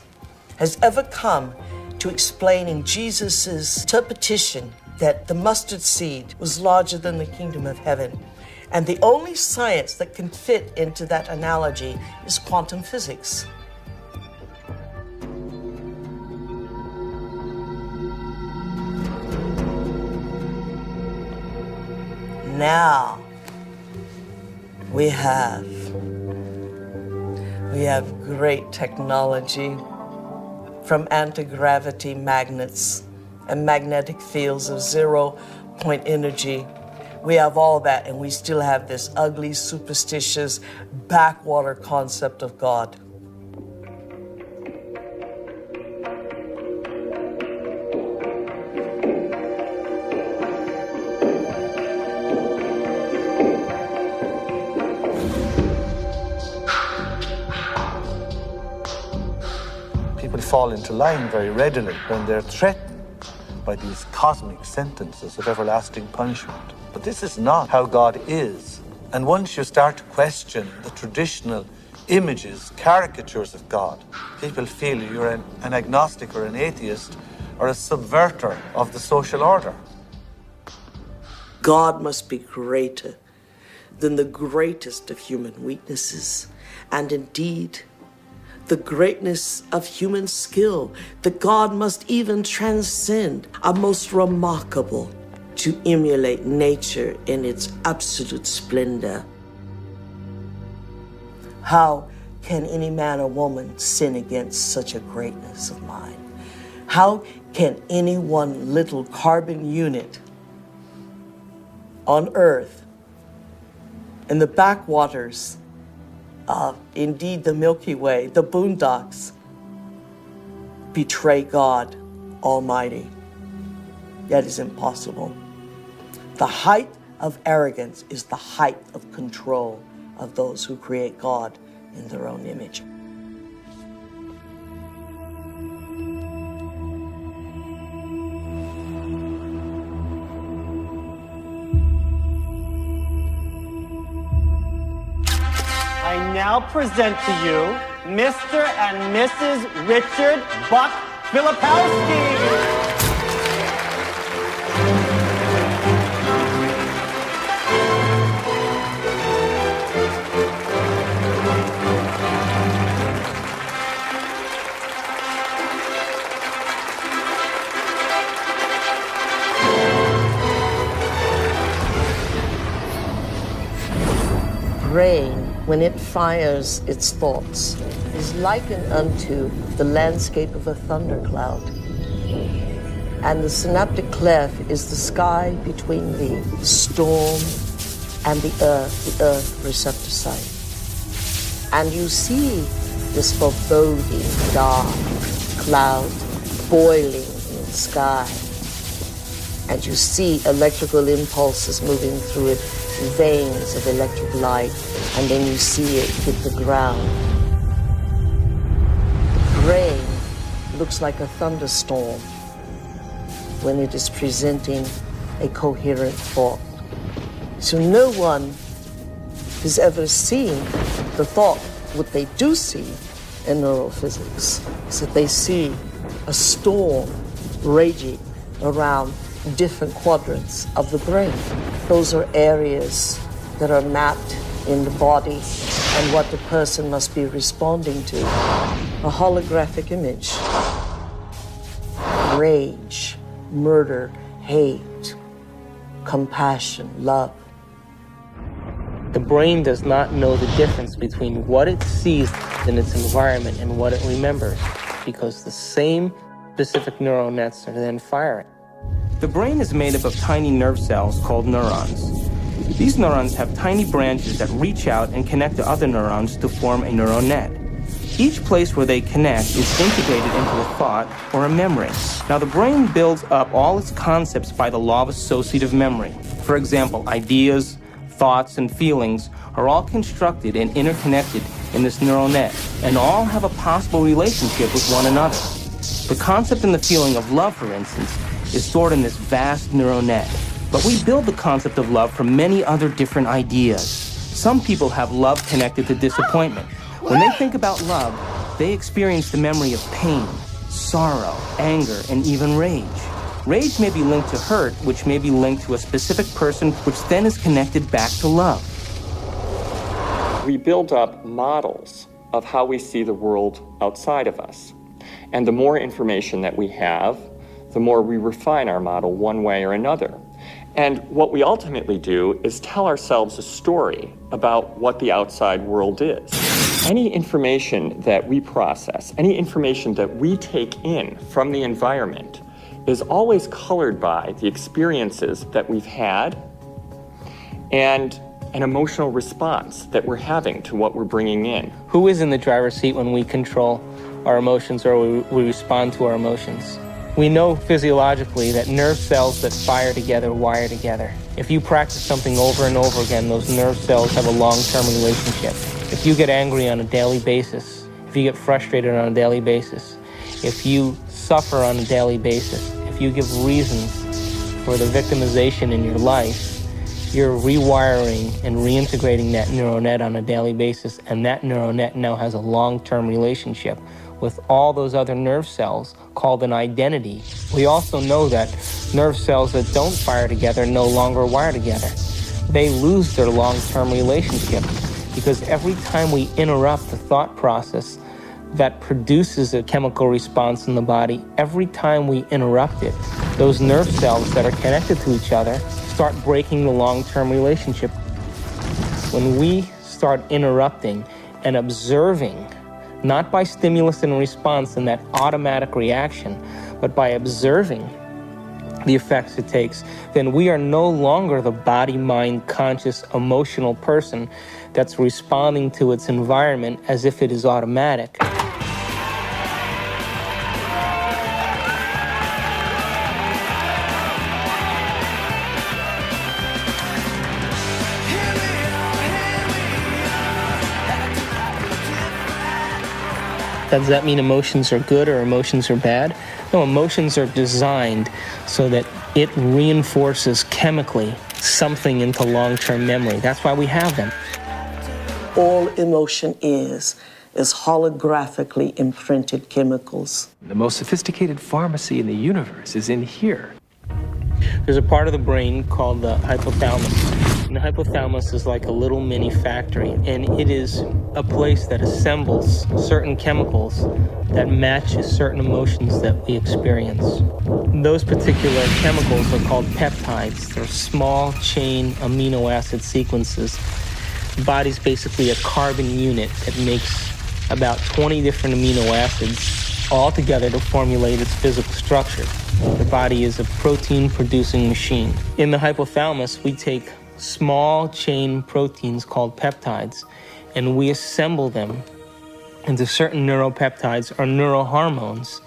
has ever come to explaining Jesus' interpretation that the mustard seed was larger than the kingdom of heaven. And the only science that can fit into that analogy is quantum physics. Now, we have great technology, from anti-gravity magnets and magnetic fields of zero-point energy. We have all that, and we still have this ugly, superstitious, backwater concept of God. People fall into line very readily when they're threatened by these cosmic sentences of everlasting punishment. But this is not how God is. And once you start to question the traditional images, caricatures of God, people feel you're an agnostic or an atheist or a subverter of the social order. God must be greater than the greatest of human weaknesses, and indeed, the greatness of human skill. That God must even transcend a most remarkable to emulate nature in its absolute splendor. How can any man or woman sin against such a greatness of mind? How can any one little carbon unit on Earth, in the backwaters of, indeed, the Milky Way, the boondocks, betray God Almighty? That is impossible. The height of arrogance is the height of control of those who create God in their own image. I now present to you Mr. and Mrs. Richard Buck Filipowski. Brain, when it fires its thoughts, is likened unto the landscape of a thundercloud. And the synaptic cleft is the sky between the storm and the earth receptor site. And you see this foreboding, dark cloud boiling in the sky. And you see electrical impulses moving through it, veins of electric light, and then you see it hit the ground. The brain looks like a thunderstorm when it is presenting a coherent thought. So no one has ever seen the thought. What they do see in neurophysics is that they see a storm raging around different quadrants of the brain. Those are areas that are mapped in the body and what the person must be responding to. A holographic image. Rage, murder, hate, compassion, love. The brain does not know the difference between what it sees in its environment and what it remembers, because the same specific neural nets are then firing. The brain is made up of tiny nerve cells called neurons. These neurons have tiny branches that reach out and connect to other neurons to form a neural net. Each place where they connect is integrated into a thought or a memory. Now, the brain builds up all its concepts by the law of associative memory. For example, ideas, thoughts, and feelings are all constructed and interconnected in this neural net, and all have a possible relationship with one another. The concept and the feeling of love, for instance, is stored in this vast neural net. But we build the concept of love from many other different ideas. Some people have love connected to disappointment. When they think about love, they experience the memory of pain, sorrow, anger, and even rage. Rage may be linked to hurt, which may be linked to a specific person, which then is connected back to love. We build up models of how we see the world outside of us. And the more information that we have, the more we refine our model one way or another. And what we ultimately do is tell ourselves a story about what the outside world is. Any information that we process, any information that we take in from the environment is always colored by the experiences that we've had and an emotional response that we're having to what we're bringing in. Who is in the driver's seat when we control our emotions or we respond to our emotions? We know physiologically that nerve cells that fire together wire together. If you practice something over and over again, those nerve cells have a long-term relationship. If you get angry on a daily basis, if you get frustrated on a daily basis, if you suffer on a daily basis, if you give reasons for the victimization in your life, you're rewiring and reintegrating that neural net on a daily basis, and that neural net now has a long-term relationship with all those other nerve cells called an identity. We also know that nerve cells that don't fire together no longer wire together. They lose their long-term relationship because every time we interrupt the thought process that produces a chemical response in the body, every time we interrupt it, those nerve cells that are connected to each other start breaking the long-term relationship. When we start interrupting and observing, not by stimulus and response and that automatic reaction, but by observing the effects it takes, then we are no longer the body, mind, conscious, emotional person that's responding to its environment as if it is automatic. Does that mean emotions are good or emotions are bad? No, emotions are designed so that it reinforces chemically something into long-term memory. That's why we have them. All emotion is holographically imprinted chemicals. The most sophisticated pharmacy in the universe is in here. There's a part of the brain called the hypothalamus. And the hypothalamus is like a little mini factory, and it is a place that assembles certain chemicals that matches certain emotions that we experience. Those particular chemicals are called peptides. They're small chain amino acid sequences. The body's basically a carbon unit that makes about 20 different amino acids all together to formulate its physical structure. The body is a protein-producing machine. In the hypothalamus, we take small chain proteins called peptides, and we assemble them into certain neuropeptides or neurohormones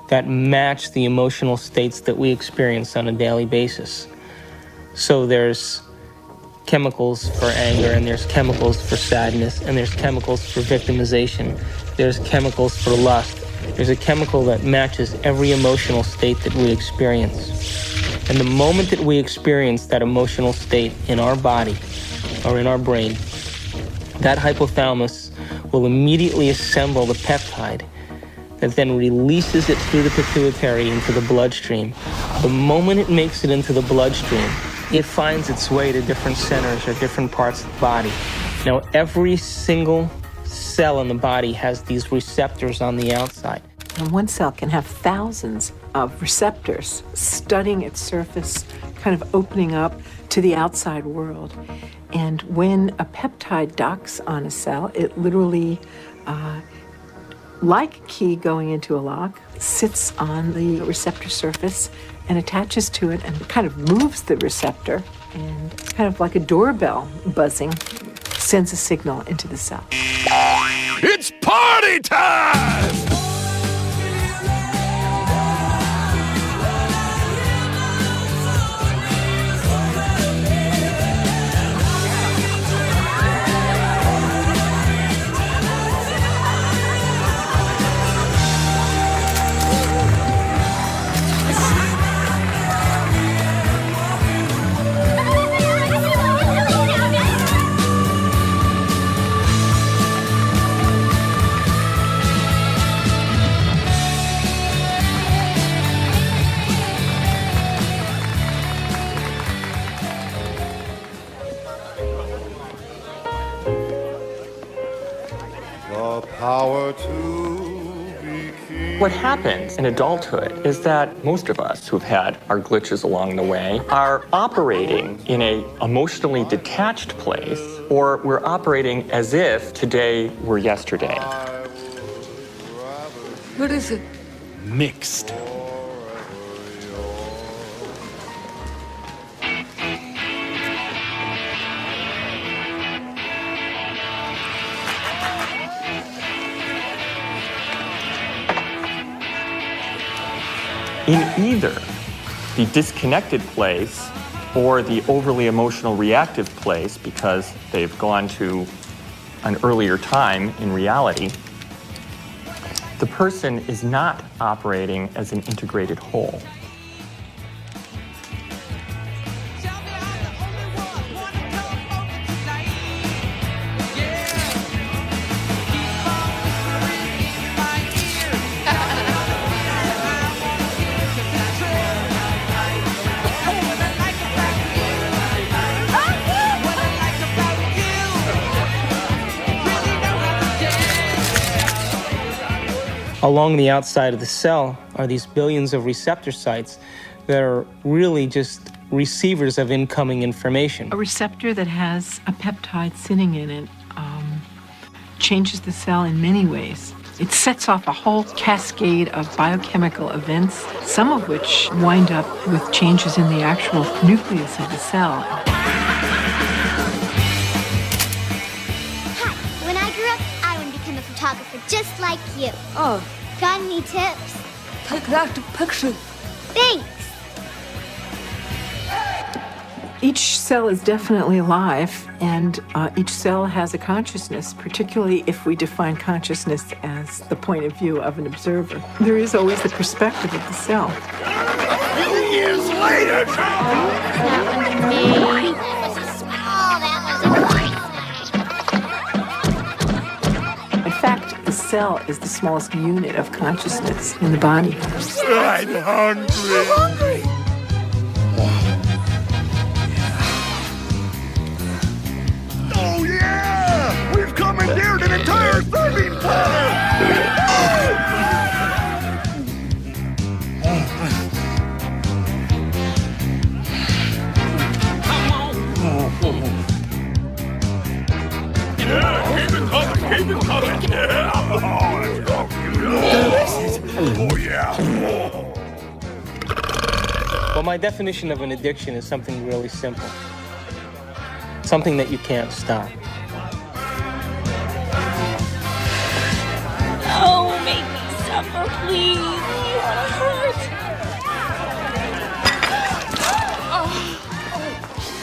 that match the emotional states that we experience on a daily basis. So there's chemicals for anger, and there's chemicals for sadness, and there's chemicals for victimization. There's chemicals for lust. There's a chemical that matches every emotional state that we experience. And the moment that we experience that emotional state in our body or in our brain, that hypothalamus will immediately assemble the peptide that then releases it through the pituitary into the bloodstream. The moment it makes it into the bloodstream, it finds its way to different centers or different parts of the body. Now, every single cell in the body has these receptors on the outside. And one cell can have thousands of receptors studding its surface, kind of opening up to the outside world. And when a peptide docks on a cell, it literally, like a key going into a lock, sits on the receptor surface and attaches to it and kind of moves the receptor, and kind of like a doorbell buzzing, sends a signal into the cell. It's party time! What happens in adulthood is that most of us who've had our glitches along the way are operating in an emotionally detached place, or we're operating as if today were yesterday. What is it? Mixed. In either the disconnected place or the overly emotional reactive place, because they've gone to an earlier time in reality, the person is not operating as an integrated whole. Along the outside of the cell are these billions of receptor sites that are really just receivers of incoming information. A receptor that has a peptide sitting in it changes the cell in many ways. It sets off a whole cascade of biochemical events, some of which wind up with changes in the actual nucleus of the cell. Hi, when I grew up, I want to become a photographer just like you. Oh. Got any tips? Take lots of pictures. Thanks. Each cell is definitely alive, and each cell has a consciousness, particularly if we define consciousness as the point of view of an observer. There is always the perspective of the cell. A few years later! In fact, the cell is the smallest unit of consciousness in the body. I'm hungry. I'm hungry. Oh yeah! We've commandeered an entire serving plant! Yeah, keep it coming, keep it coming! Yeah! Oh yeah! Well, my definition of an addiction is something really simple. Something that you can't stop. Please.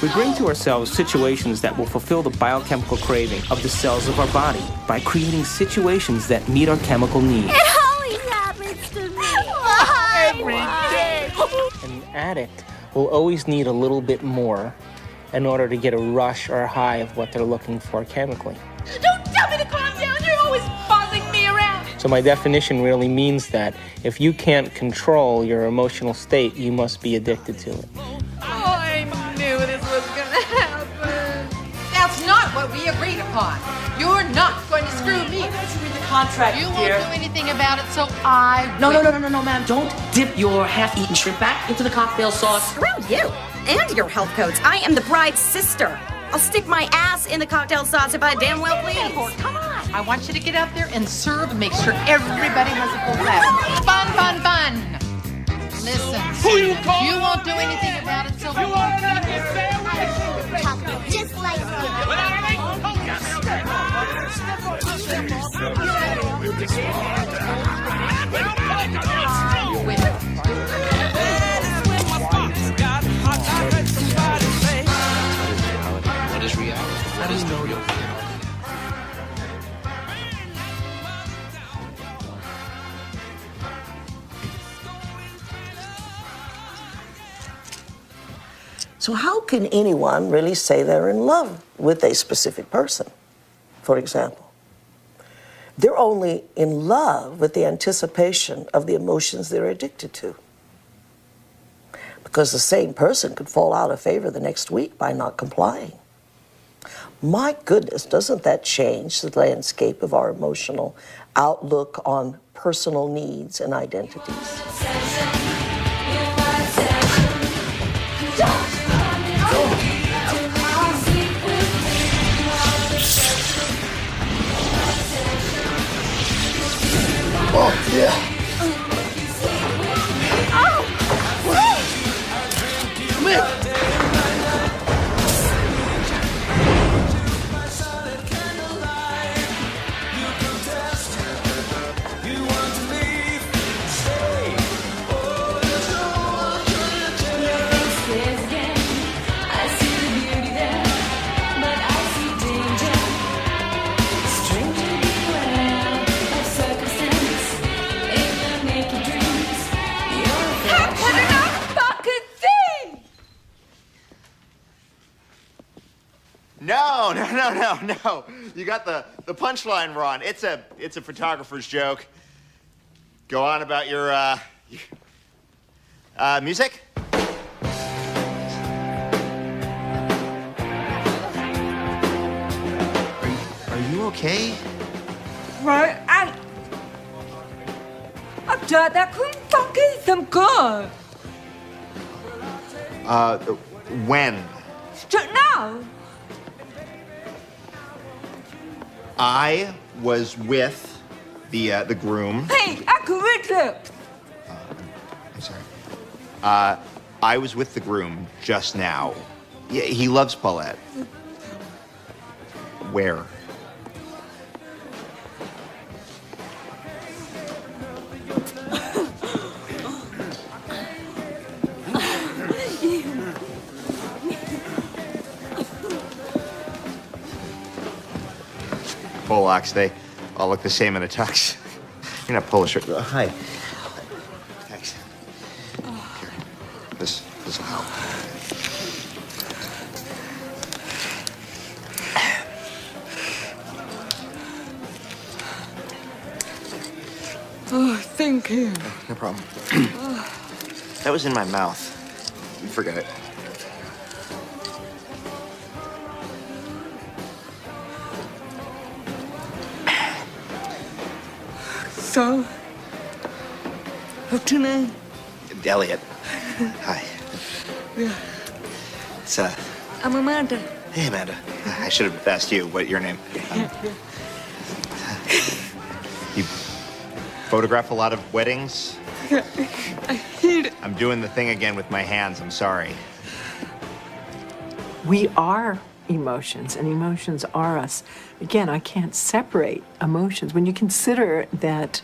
We bring to ourselves situations that will fulfill the biochemical craving of the cells of our body by creating situations that meet our chemical needs. It always happens to me. Every day. An addict will always need a little bit more in order to get a rush or a high of what they're looking for chemically. Don't tell me to calm down. You're always bossing me around. So my definition really means that if you can't control your emotional state, you must be addicted to it. Oh, I knew this was gonna happen. That's not what we agreed upon. You're not going to screw me. Read the contract, You dear. won't do anything about it, so I No, will. ma'am. Don't dip your half-eaten shrimp back into the cocktail sauce. Screw you and your health codes. I am the bride's sister. I'll stick my ass in the cocktail sauce if I damn well please. Come on. I want you to get out there and serve and make sure everybody has a full glass. Fun, fun, fun. Listen, you won't do anything about it, so You are not your sandwich. Just like What is reality? What is the real reality? So how can anyone really say they're in love with a specific person, for example? They're only in love with the anticipation of the emotions they're addicted to. Because the same person could fall out of favor the next week by not complying. My goodness, doesn't that change the landscape of our emotional outlook on personal needs and identities? Oh, yeah. Come here. No. You got the punchline wrong. It's a photographer's joke. Go on about your music. Are you okay? Right, I'm done. That couldn't fucking some good. When? Now. I was with the groom. Hey, I could reach it. I'm sorry. I was with the groom just now. Yeah, he loves Paulette. Where? Polacks, they all look the same in a tux. You're not Polish. Hi. Thanks. Here. This will help. Oh, thank you. No problem. That was in my mouth. Forget it. So, what's your name? Elliot. Hi. Yeah. It's I'm Amanda. Hey, Amanda. I should have asked you what your name. You photograph a lot of weddings? Yeah, I hate it. I'm doing the thing again with my hands. I'm sorry. We are emotions, and emotions are us. Again, I can't separate emotions. When you consider that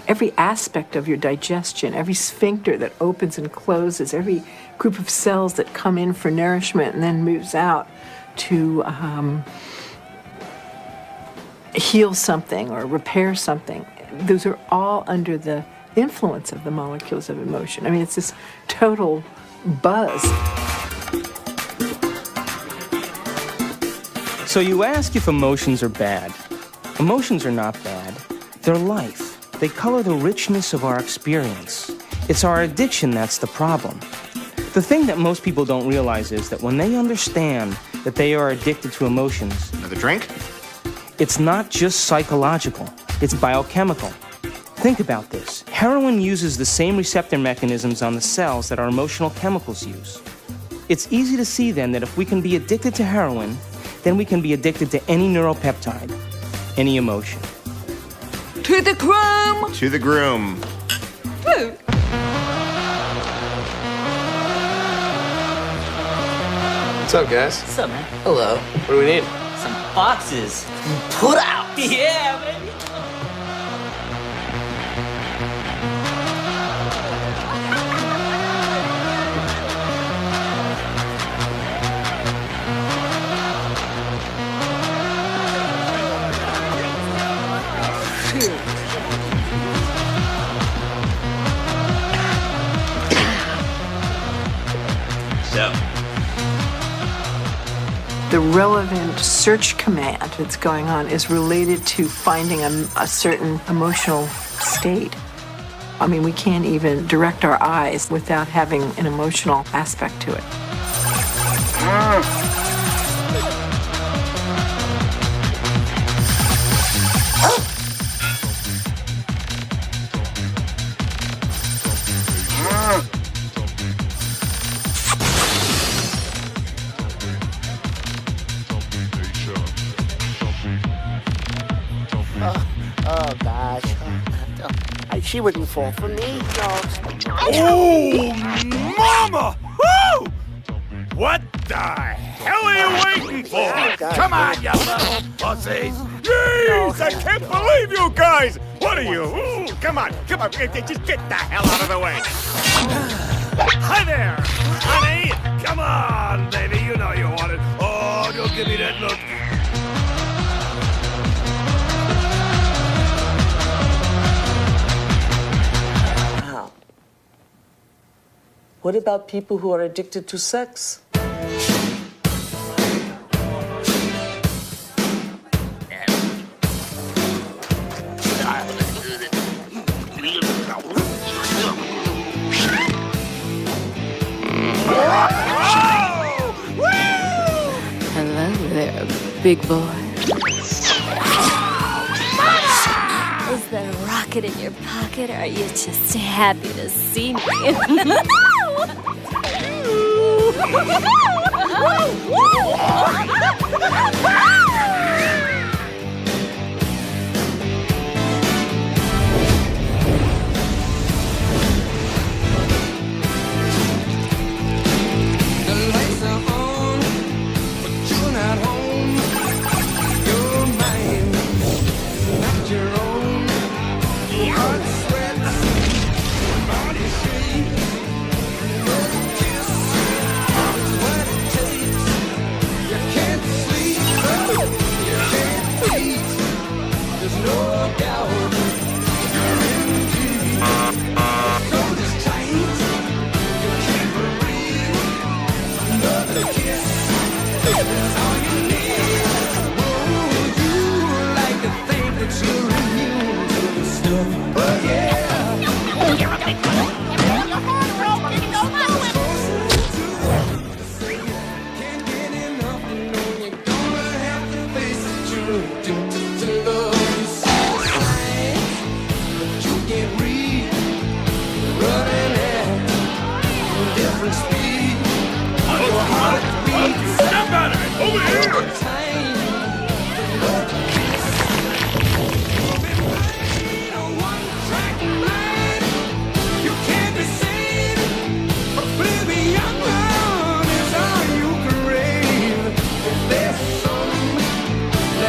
every aspect of your digestion, every sphincter that opens and closes, every group of cells that come in for nourishment and then moves out to heal something or repair something. Those are all under the influence of the molecules of emotion. I mean, it's this total buzz. So you ask if emotions are bad. Emotions are not bad. They're life. They color the richness of our experience. It's our addiction that's the problem. The thing that most people don't realize is that when they understand that they are addicted to emotions... Another drink? It's not just psychological. It's biochemical. Think about this. Heroin uses the same receptor mechanisms on the cells that our emotional chemicals use. It's easy to see then that if we can be addicted to heroin, then we can be addicted to any neuropeptide, any emotion. To the groom! To the groom. Woo! What's up, guys? What's up, man? Hello. What do we need? Some boxes. Put out! Yeah, baby! So. The relevant search command that's going on is related to finding a certain emotional state. I mean, we can't even direct our eyes without having an emotional aspect to it. Oh, gosh. She wouldn't fall for me. Oh, mama! Woo! What the hell are you waiting for? Come on, you little pussies! Jeez, I can't believe you guys! What are you? Ooh, come on, just get the hell out of the way! Hi there, honey! Come on, baby, you know you want it. Oh, don't give me that look. What about people who are addicted to sex? Hello there, big boy. Is there a rocket in your pocket, or are you just happy to see me?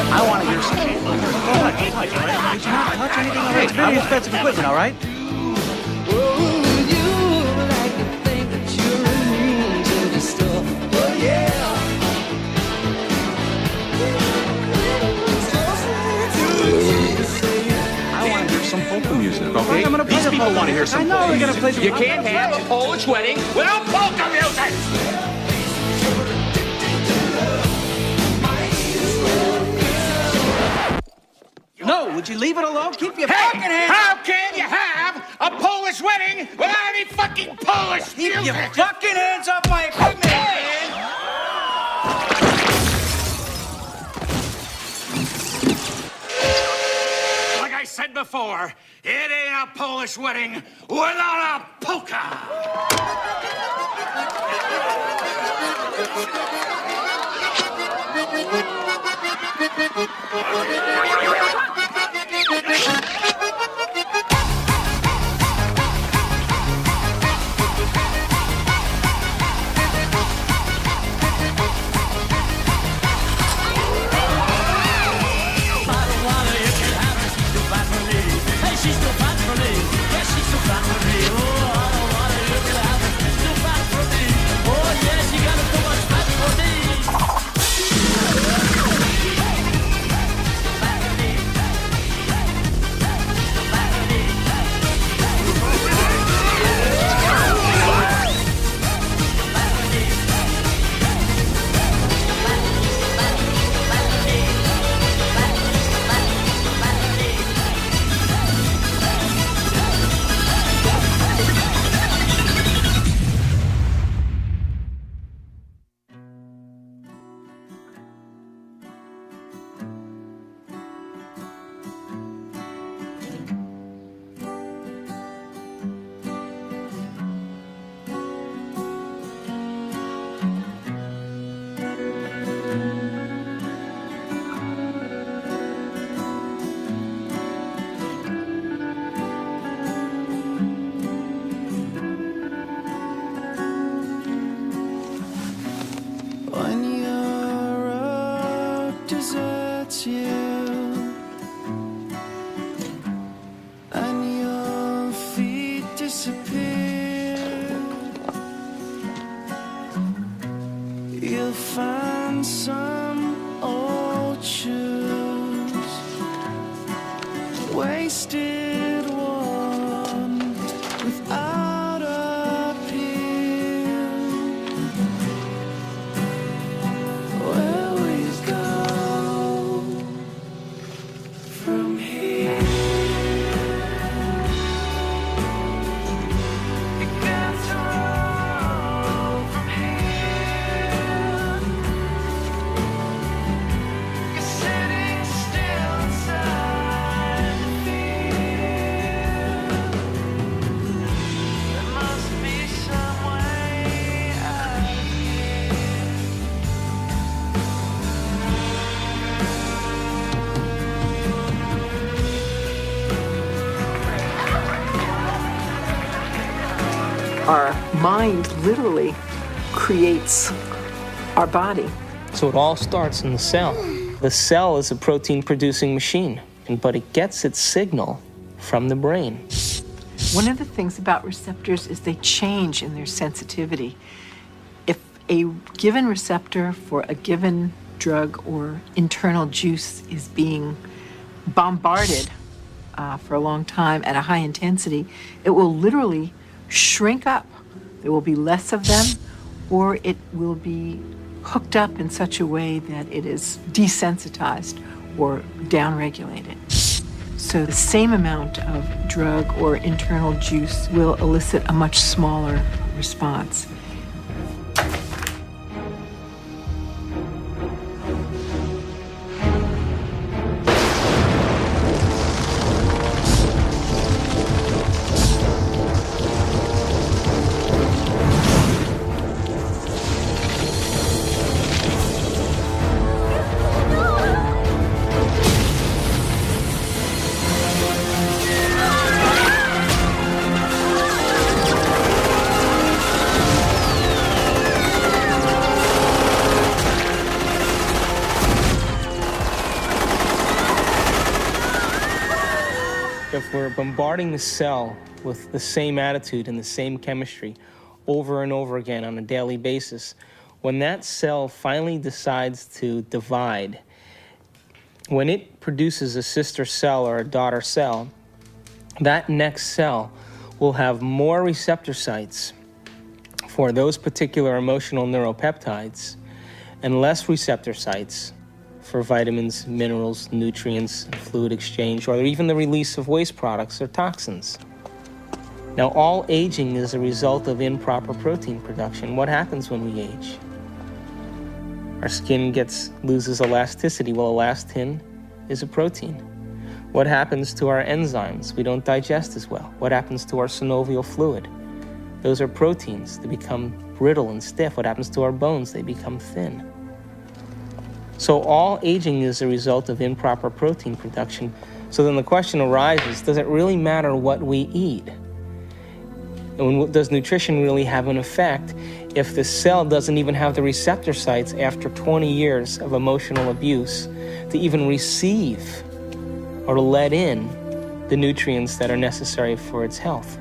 I want to hear some touch anything, all right? It's very expensive equipment, all right? I want to hear some polka music, okay? I'm gonna play These people want to hear some I know polka we're gonna music. play some You polka can't music. have a Polish wedding without polka music! No, would you leave it alone? Keep your Hey, fucking hands how can you have a Polish wedding without any fucking Polish Keep music? your fucking hands off my equipment, man! Like I said before, it ain't a Polish wedding without a polka! Our mind literally creates our body. So it all starts in the cell. The cell is a protein-producing machine, but it gets its signal from the brain. One of the things about receptors is they change in their sensitivity. If a given receptor for a given drug or internal juice is being bombarded for a long time at a high intensity, it will literally shrink up. There will be less of them, or it will be hooked up in such a way that it is desensitized or downregulated. So the same amount of drug or internal juice will elicit a much smaller response. if we're bombarding the cell with the same attitude and the same chemistry over and over again on a daily basis, when that cell finally decides to divide, when it produces a sister cell or a daughter cell, that next cell will have more receptor sites for those particular emotional neuropeptides and less receptor sites for vitamins, minerals, nutrients, fluid exchange, or even the release of waste products or toxins. Now, all aging is a result of improper protein production. What happens when we age? Our skin loses elasticity. Well, elastin is a protein. What happens to our enzymes? We don't digest as well. What happens to our synovial fluid? Those are proteins. They become brittle and stiff. What happens to our bones? They become thin. So all aging is a result of improper protein production. So then the question arises, does it really matter what we eat? And does nutrition really have an effect if the cell doesn't even have the receptor sites after 20 years of emotional abuse to even receive or to let in the nutrients that are necessary for its health?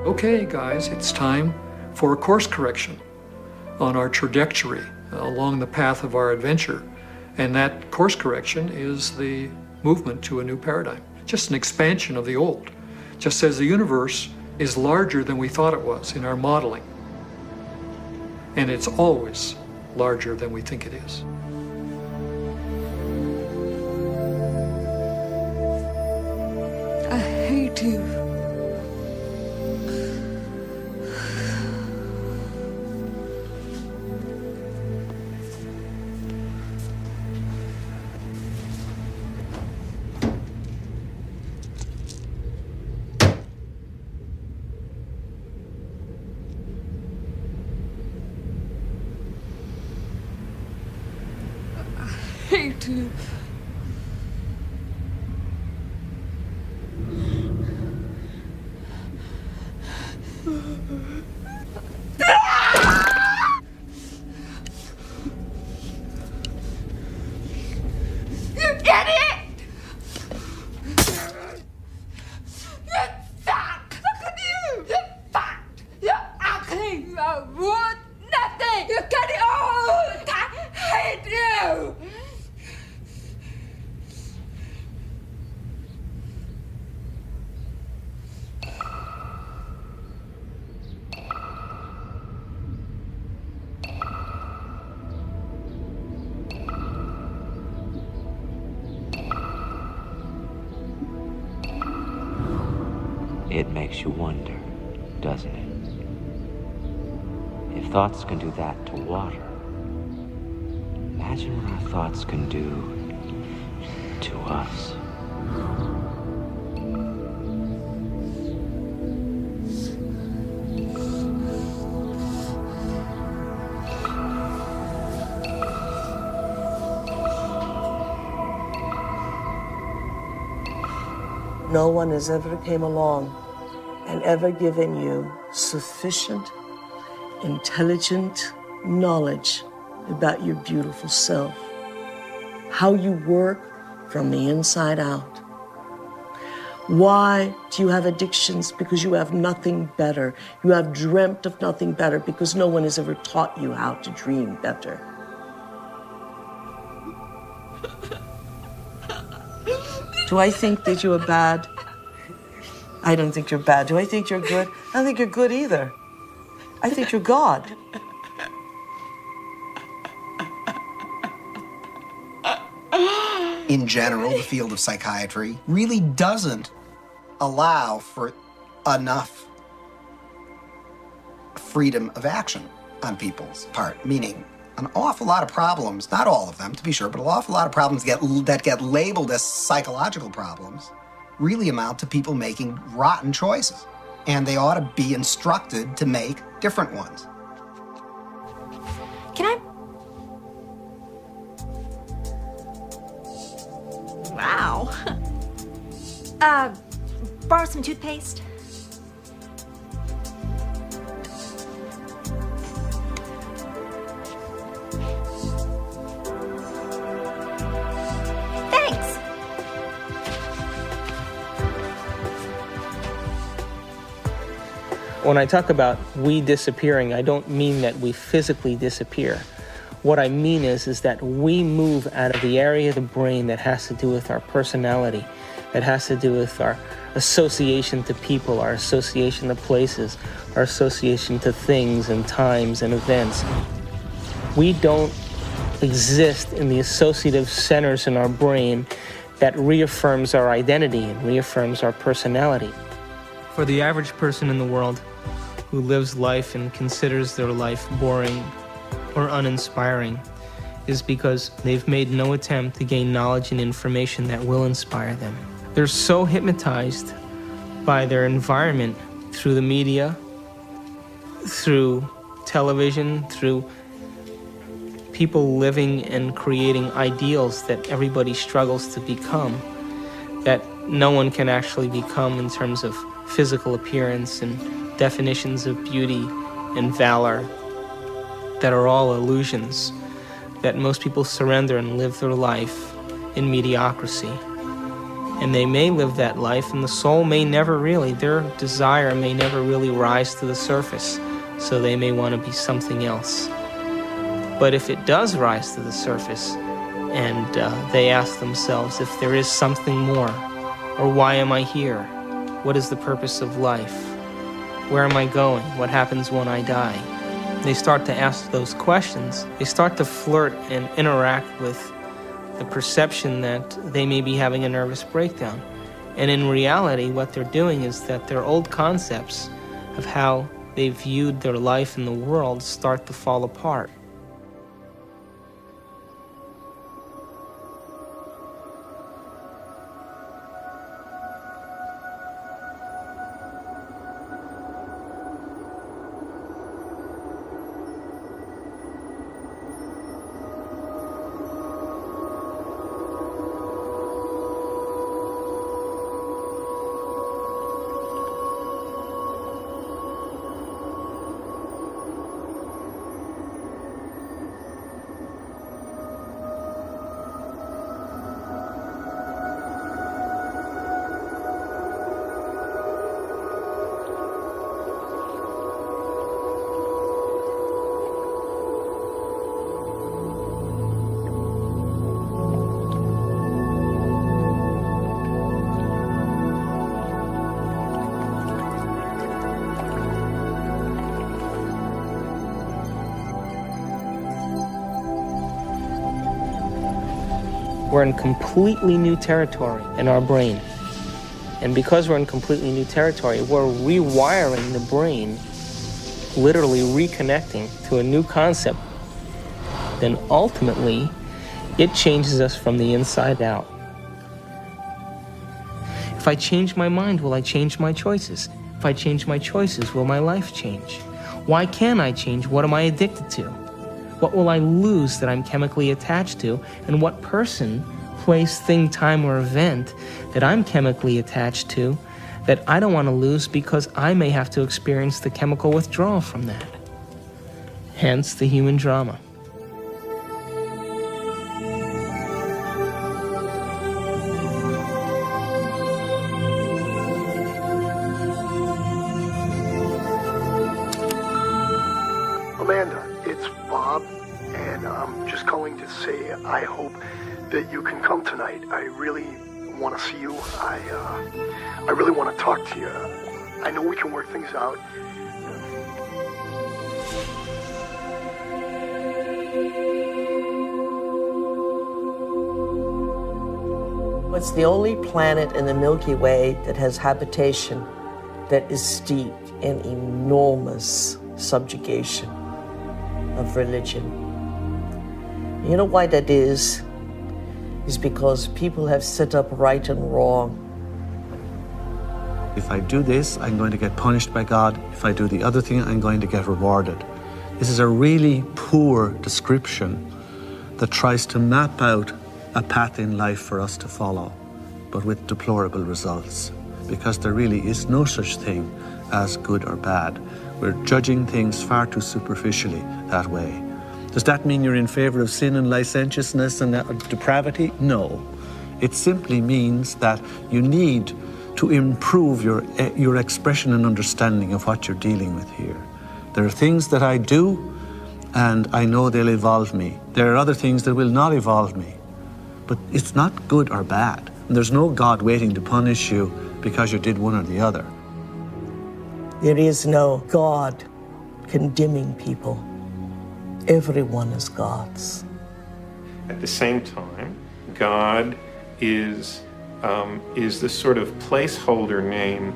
Okay, guys, it's time for a course correction on our trajectory along the path of our adventure. And that course correction is the movement to a new paradigm, just an expansion of the old, just as the universe is larger than we thought it was in our modeling. And it's always larger than we think it is. I hate you. Hate you. You idiot! You suck! Look at you! You're fat! You're ugly! You're worth nothing! You get it all! I hate you! It makes you wonder, doesn't it? If thoughts can do that to water, imagine what our thoughts can do to us. No one has ever came along and ever given you sufficient, intelligent knowledge about your beautiful self, how you work from the inside out. Why do you have addictions? Because you have nothing better. You have dreamt of nothing better because no one has ever taught you how to dream better. Do I think that you are bad? I don't think you're bad. Do I think you're good? I don't think you're good either. I think you're God. In general, the field of psychiatry really doesn't allow for enough freedom of action on people's part, meaning an awful lot of problems, not all of them to be sure, but an awful lot of problems that get labeled as psychological problems really amount to people making rotten choices. And they ought to be instructed to make different ones. Can I? Wow. Borrow some toothpaste? Thanks. When I talk about we disappearing, I don't mean that we physically disappear. What I mean is that we move out of the area of the brain that has to do with our personality, that has to do with our association to people, our association to places, our association to things and times and events. We don't exist in the associative centers in our brain that reaffirms our identity and reaffirms our personality. For the average person in the world who lives life and considers their life boring or uninspiring is because they've made no attempt to gain knowledge and information that will inspire them. They're so hypnotized by their environment through the media, through television, through people living and creating ideals that everybody struggles to become, that no one can actually become in terms of physical appearance and definitions of beauty and valor that are all illusions, that most people surrender and live their life in mediocrity. And they may live that life, and the soul may never really, their desire may never really rise to the surface, so they may want to be something else. But if it does rise to the surface, and they ask themselves if there is something more, or why am I here? What is the purpose of life? Where am I going? What happens when I die? They start to ask those questions. They start to flirt and interact with the perception that they may be having a nervous breakdown. And in reality, what they're doing is that their old concepts of how they viewed their life in the world start to fall apart. We're in completely new territory in our brain. And because we're in completely new territory, we're rewiring the brain, literally reconnecting to a new concept. Then ultimately, it changes us from the inside out. If I change my mind, will I change my choices? If I change my choices, will my life change? Why can't I change? What am I addicted to? What will I lose that I'm chemically attached to? And what person, place, thing, time, or event that I'm chemically attached to that I don't want to lose because I may have to experience the chemical withdrawal from that? Hence the human drama. I hope that you can come tonight. I really want to see you. I really want to talk to you. I know we can work things out. It's the only planet in the Milky Way that has habitation that is steeped in enormous subjugation of religion. You know why that is? Is because people have set up right and wrong. If I do this, I'm going to get punished by God. If I do the other thing, I'm going to get rewarded. This is a really poor description that tries to map out a path in life for us to follow. but with deplorable results, because there really is no such thing as good or bad. We're judging things far too superficially that way. Does that mean you're in favor of sin and licentiousness and depravity? No. It simply means that you need to improve your expression and understanding of what you're dealing with here. There are things that I do, and I know they'll evolve me. There are other things that will not evolve me. But it's not good or bad. And there's no God waiting to punish you because you did one or the other. There is no God condemning people. Everyone is God's. At the same time, God is the sort of placeholder name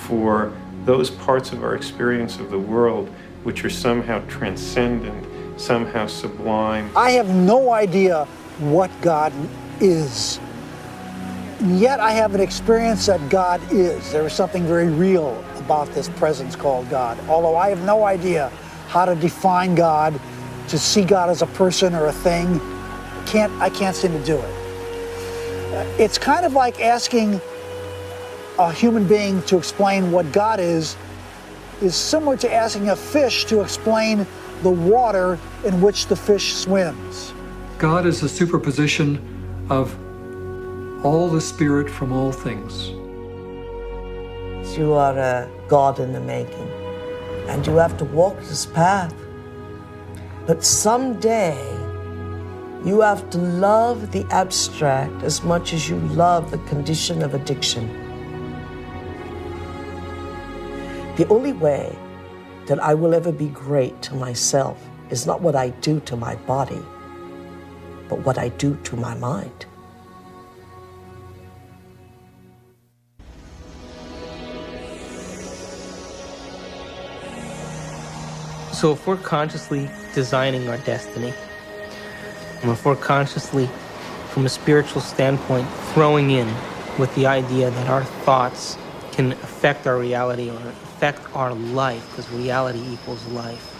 for those parts of our experience of the world which are somehow transcendent, somehow sublime. I have no idea what God is. Yet I have an experience that God is. There is something very real about this presence called God. Although I have no idea how to define God, to see God as a person or a thing, I can't seem to do it. It's kind of like asking a human being to explain what God is similar to asking a fish to explain the water in which the fish swims. God is a superposition of all the spirit from all things. You are a God in the making, and you have to walk this path. But someday, you have to love the abstract as much as you love the condition of addiction. The only way that I will ever be great to myself is not what I do to my body, but what I do to my mind. So if we're consciously designing our destiny, and if we're consciously, from a spiritual standpoint, throwing in with the idea that our thoughts can affect our reality or affect our life, because reality equals life,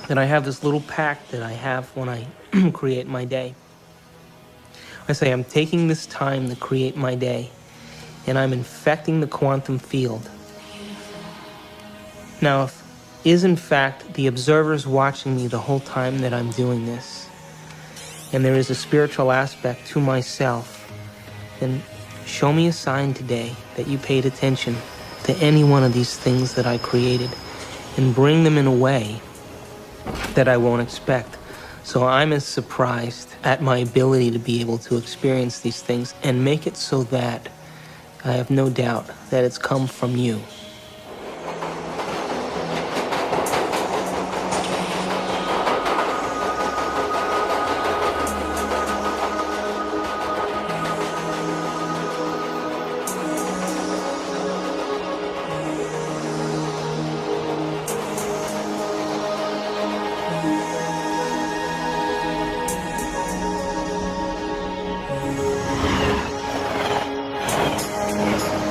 then I have this little pact that I have when I create my day. I say I'm taking this time to create my day, and I'm infecting the quantum field. Now, if is in fact the observers watching me the whole time that I'm doing this, and there is a spiritual aspect to myself, then show me a sign today that you paid attention to any one of these things that I created, and bring them in a way that I won't expect. So I'm as surprised at my ability to be able to experience these things and make it so that I have no doubt that it's come from you.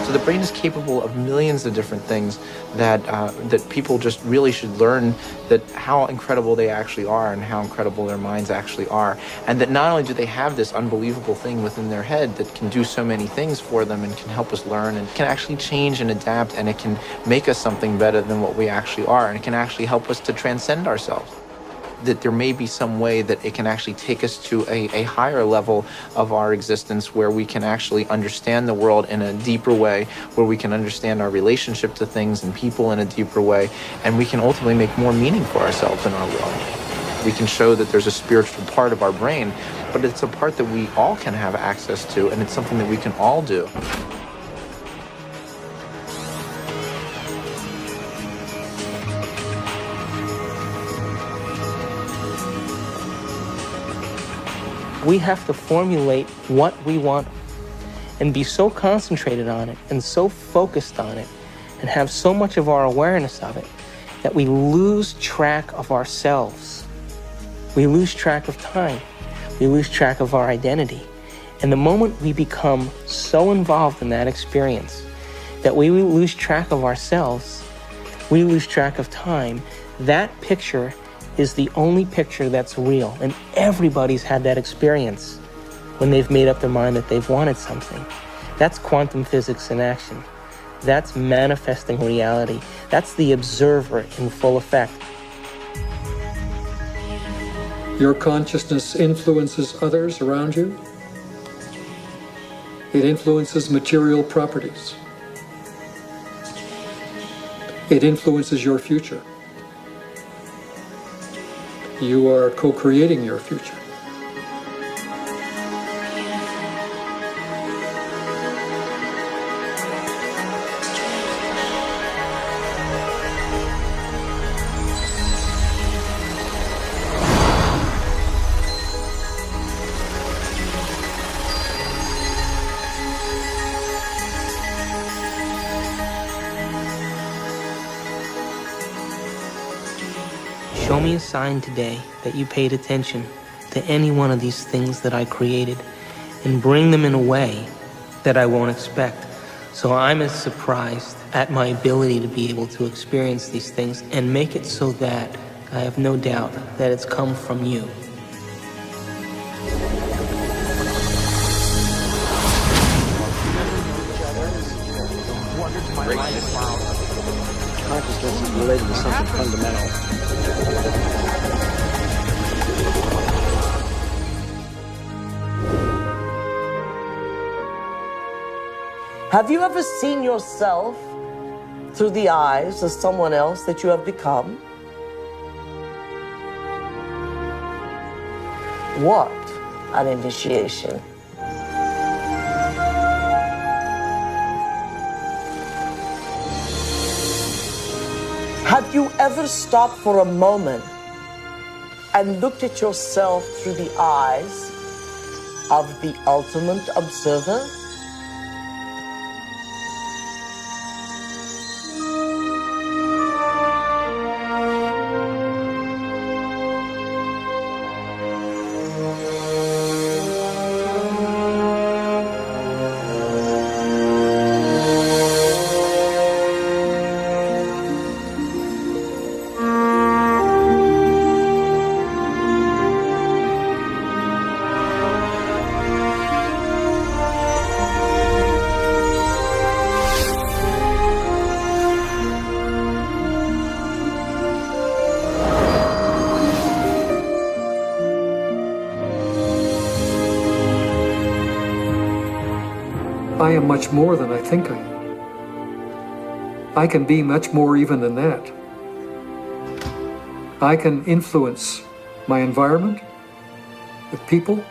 So the brain is capable of millions of different things that that people just really should learn, that how incredible they actually are and how incredible their minds actually are. And that not only do they have this unbelievable thing within their head that can do so many things for them and can help us learn and can actually change and adapt, and it can make us something better than what we actually are, and it can actually help us to transcend ourselves. That there may be some way that it can actually take us to a higher level of our existence, where we can actually understand the world in a deeper way, where we can understand our relationship to things and people in a deeper way, and we can ultimately make more meaning for ourselves in our world. We can show that there's a spiritual part of our brain, but it's a part that we all can have access to, and it's something that we can all do. We have to formulate what we want and be so concentrated on it and so focused on it and have so much of our awareness of it that we lose track of ourselves. We lose track of time. We lose track of our identity. And the moment we become so involved in that experience that we lose track of ourselves, we lose track of time, that picture is the only picture that's real. And everybody's had that experience when they've made up their mind that they've wanted something. That's quantum physics in action. That's manifesting reality. That's the observer in full effect. Your consciousness influences others around you. It influences material properties. It influences your future. You are co-creating your future. Show me a sign today that you paid attention to any one of these things that I created and bring them in a way that I won't expect. So I'm as surprised at my ability to be able to experience these things and make it so that I have no doubt that it's come from you. Consciousness is related to something fundamental. Have you ever seen yourself through the eyes of someone else that you have become? What an initiation. Have you ever stopped for a moment and looked at yourself through the eyes of the ultimate observer? I am much more than I think I am. I can be much more even than that. I can influence my environment with people.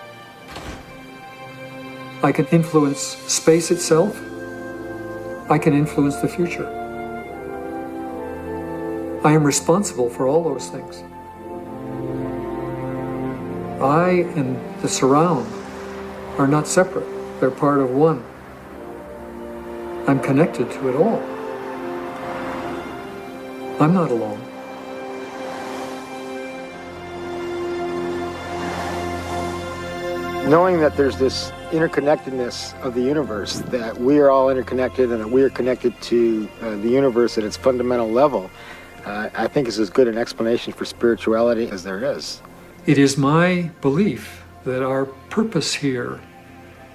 I can influence space itself. I can influence the future. I am responsible for all those things. I and the surround are not separate. They're part of one. I'm connected to it all. I'm not alone. Knowing that there's this interconnectedness of the universe, that we are all interconnected and that we are connected to the universe at its fundamental level, I think is as good an explanation for spirituality as there is. It is my belief that our purpose here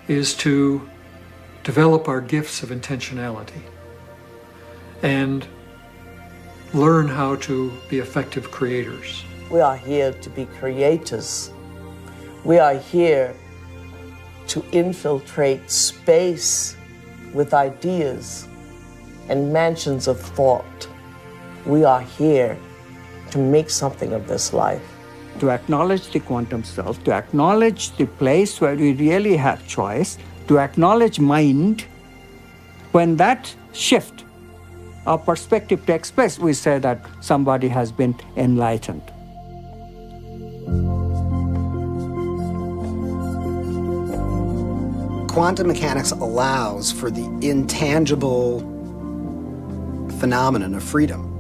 is to develop our gifts of intentionality and learn how to be effective creators. We are here to be creators. We are here to infiltrate space with ideas and mansions of thought. We are here to make something of this life. To acknowledge the quantum self, to acknowledge the place where we really have choice, to acknowledge mind. When that shift, our perspective takes place, we say that somebody has been enlightened. Quantum mechanics allows for the intangible phenomenon of freedom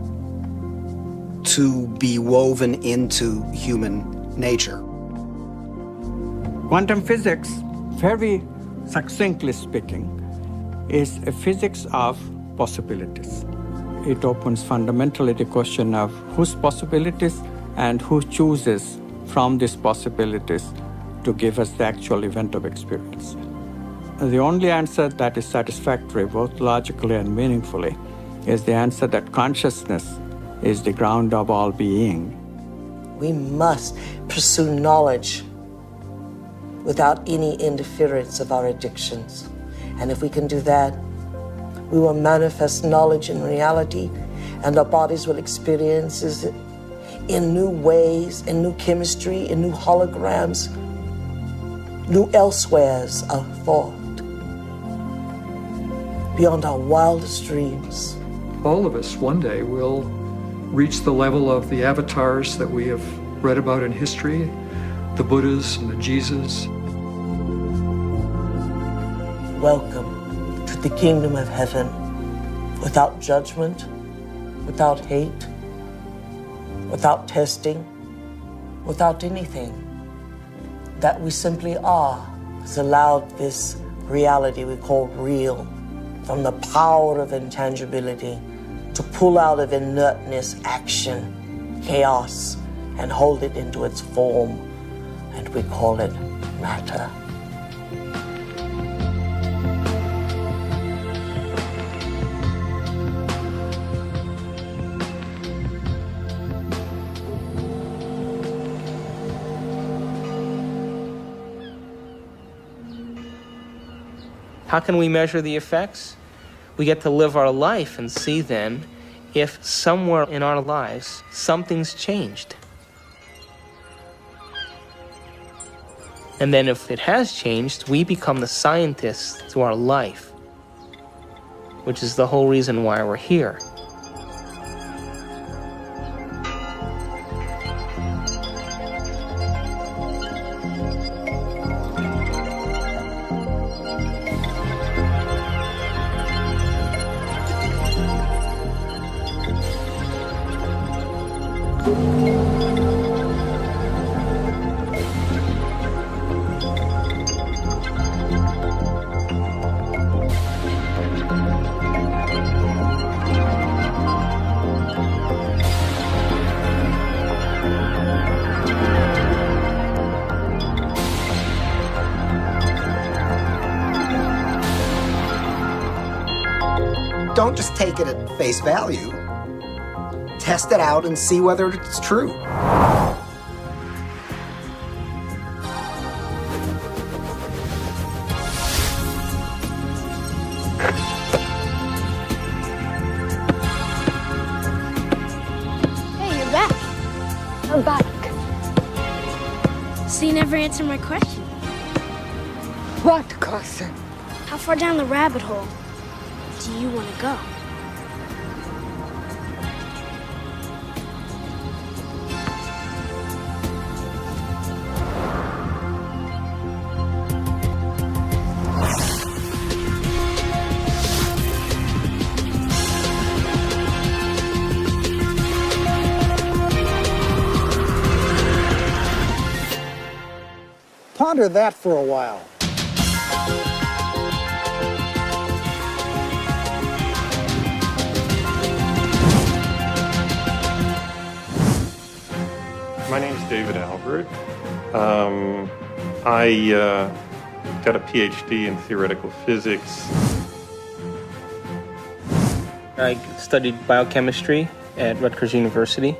to be woven into human nature. Quantum physics, very succinctly speaking, is a physics of possibilities. It opens fundamentally the question of whose possibilities and who chooses from these possibilities to give us the actual event of experience. The only answer that is satisfactory, both logically and meaningfully, is the answer that consciousness is the ground of all being. We must pursue knowledge without any interference of our addictions. And if we can do that, we will manifest knowledge in reality, and our bodies will experience it in new ways, in new chemistry, in new holograms, new elsewheres of thought, beyond our wildest dreams. All of us one day will reach the level of the avatars that we have read about in history, the Buddhas and the Jesus. Welcome to the kingdom of heaven, without judgment, without hate, without testing, without anything. That we simply are has allowed this reality we call real, from the power of intangibility, to pull out of inertness action, chaos, and hold it into its form, and we call it matter. How can we measure the effects? We get to live our life and see then if somewhere in our lives something's changed. And then if it has changed, we become the scientists to our life, which is the whole reason why we're here. Don't just take it at face value. Test it out and see whether it's true. Hey, you're back. I'm back. So you never answered my question. What question? How far down the rabbit hole do you want to go? Ponder that for a while. My name's David Albert. I got a PhD in theoretical physics. I studied biochemistry at Rutgers University,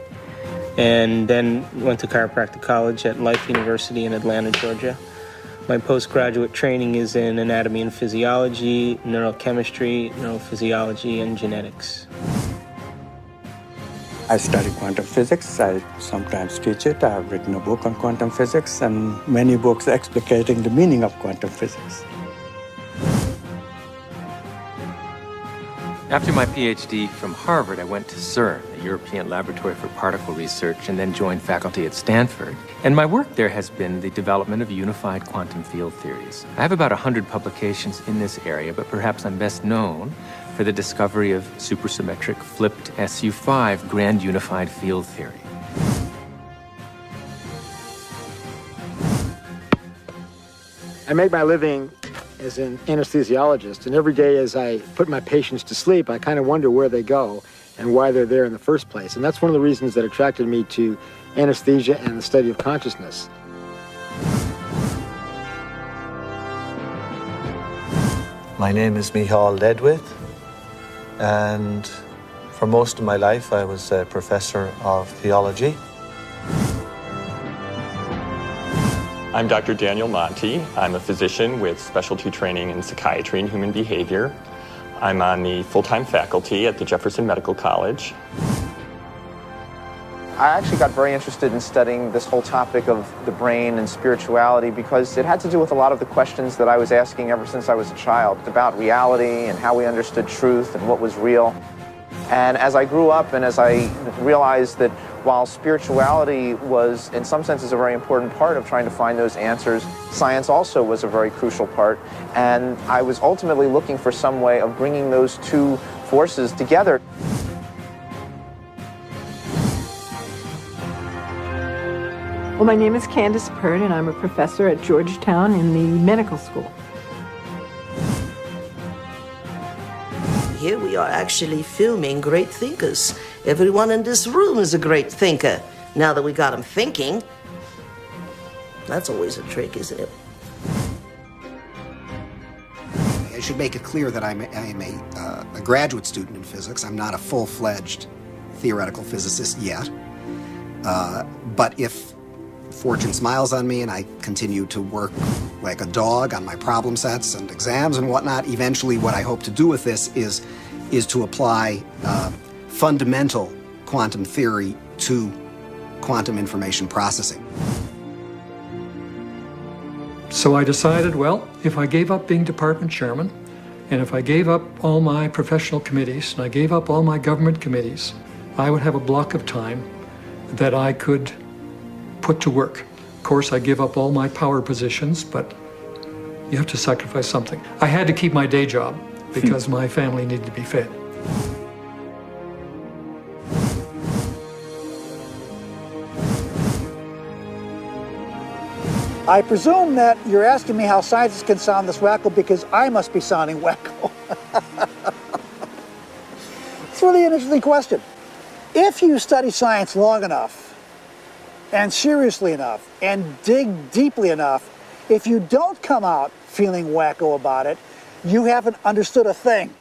and then went to chiropractic college at Life University in Atlanta, Georgia. My postgraduate training is in anatomy and physiology, neurochemistry, neurophysiology, and genetics. I study quantum physics. I sometimes teach it. I have written a book on quantum physics and many books explicating the meaning of quantum physics. After my PhD from Harvard, I went to CERN, the European Laboratory for Particle Research, and then joined faculty at Stanford. And my work there has been the development of unified quantum field theories. I have about 100 publications in this area, but perhaps I'm best known for the discovery of supersymmetric flipped SU5 grand unified field theory. I make my living as an anesthesiologist, and every day as I put my patients to sleep, I kind of wonder where they go and why they're there in the first place. And that's one of the reasons that attracted me to anesthesia and the study of consciousness. My name is Michal Ledwith, and for most of my life I was a professor of theology. I'm Dr. Daniel Monti. I'm a physician with specialty training in psychiatry and human behavior. I'm on the full-time faculty at the Jefferson Medical College. I actually got very interested in studying this whole topic of the brain and spirituality because it had to do with a lot of the questions that I was asking ever since I was a child about reality and how we understood truth and what was real. And as I grew up and as I realized that while spirituality was, in some senses, a very important part of trying to find those answers, science also was a very crucial part. And I was ultimately looking for some way of bringing those two forces together. Well, my name is Candace Pert, and I'm a professor at Georgetown in the medical school. Here we are actually filming great thinkers. Everyone in this room is a great thinker. Now that we got them thinking, that's always a trick, isn't it? I should make it clear that I'm a graduate student in physics. I'm not a full-fledged theoretical physicist yet. But if fortune smiles on me and I continue to work like a dog on my problem sets and exams and whatnot, eventually what I hope to do with this is to apply fundamental quantum theory to quantum information processing. So I decided, well, if I gave up being department chairman, and if I gave up all my professional committees, and I gave up all my government committees, I would have a block of time that I could put to work. Of course, I give up all my power positions, but you have to sacrifice something. I had to keep my day job because my family needed to be fed. I presume that you're asking me how scientists can sound this wacko because I must be sounding wacko. It's really an interesting question. If you study science long enough, and seriously enough, and dig deeply enough, if you don't come out feeling wacko about it, you haven't understood a thing.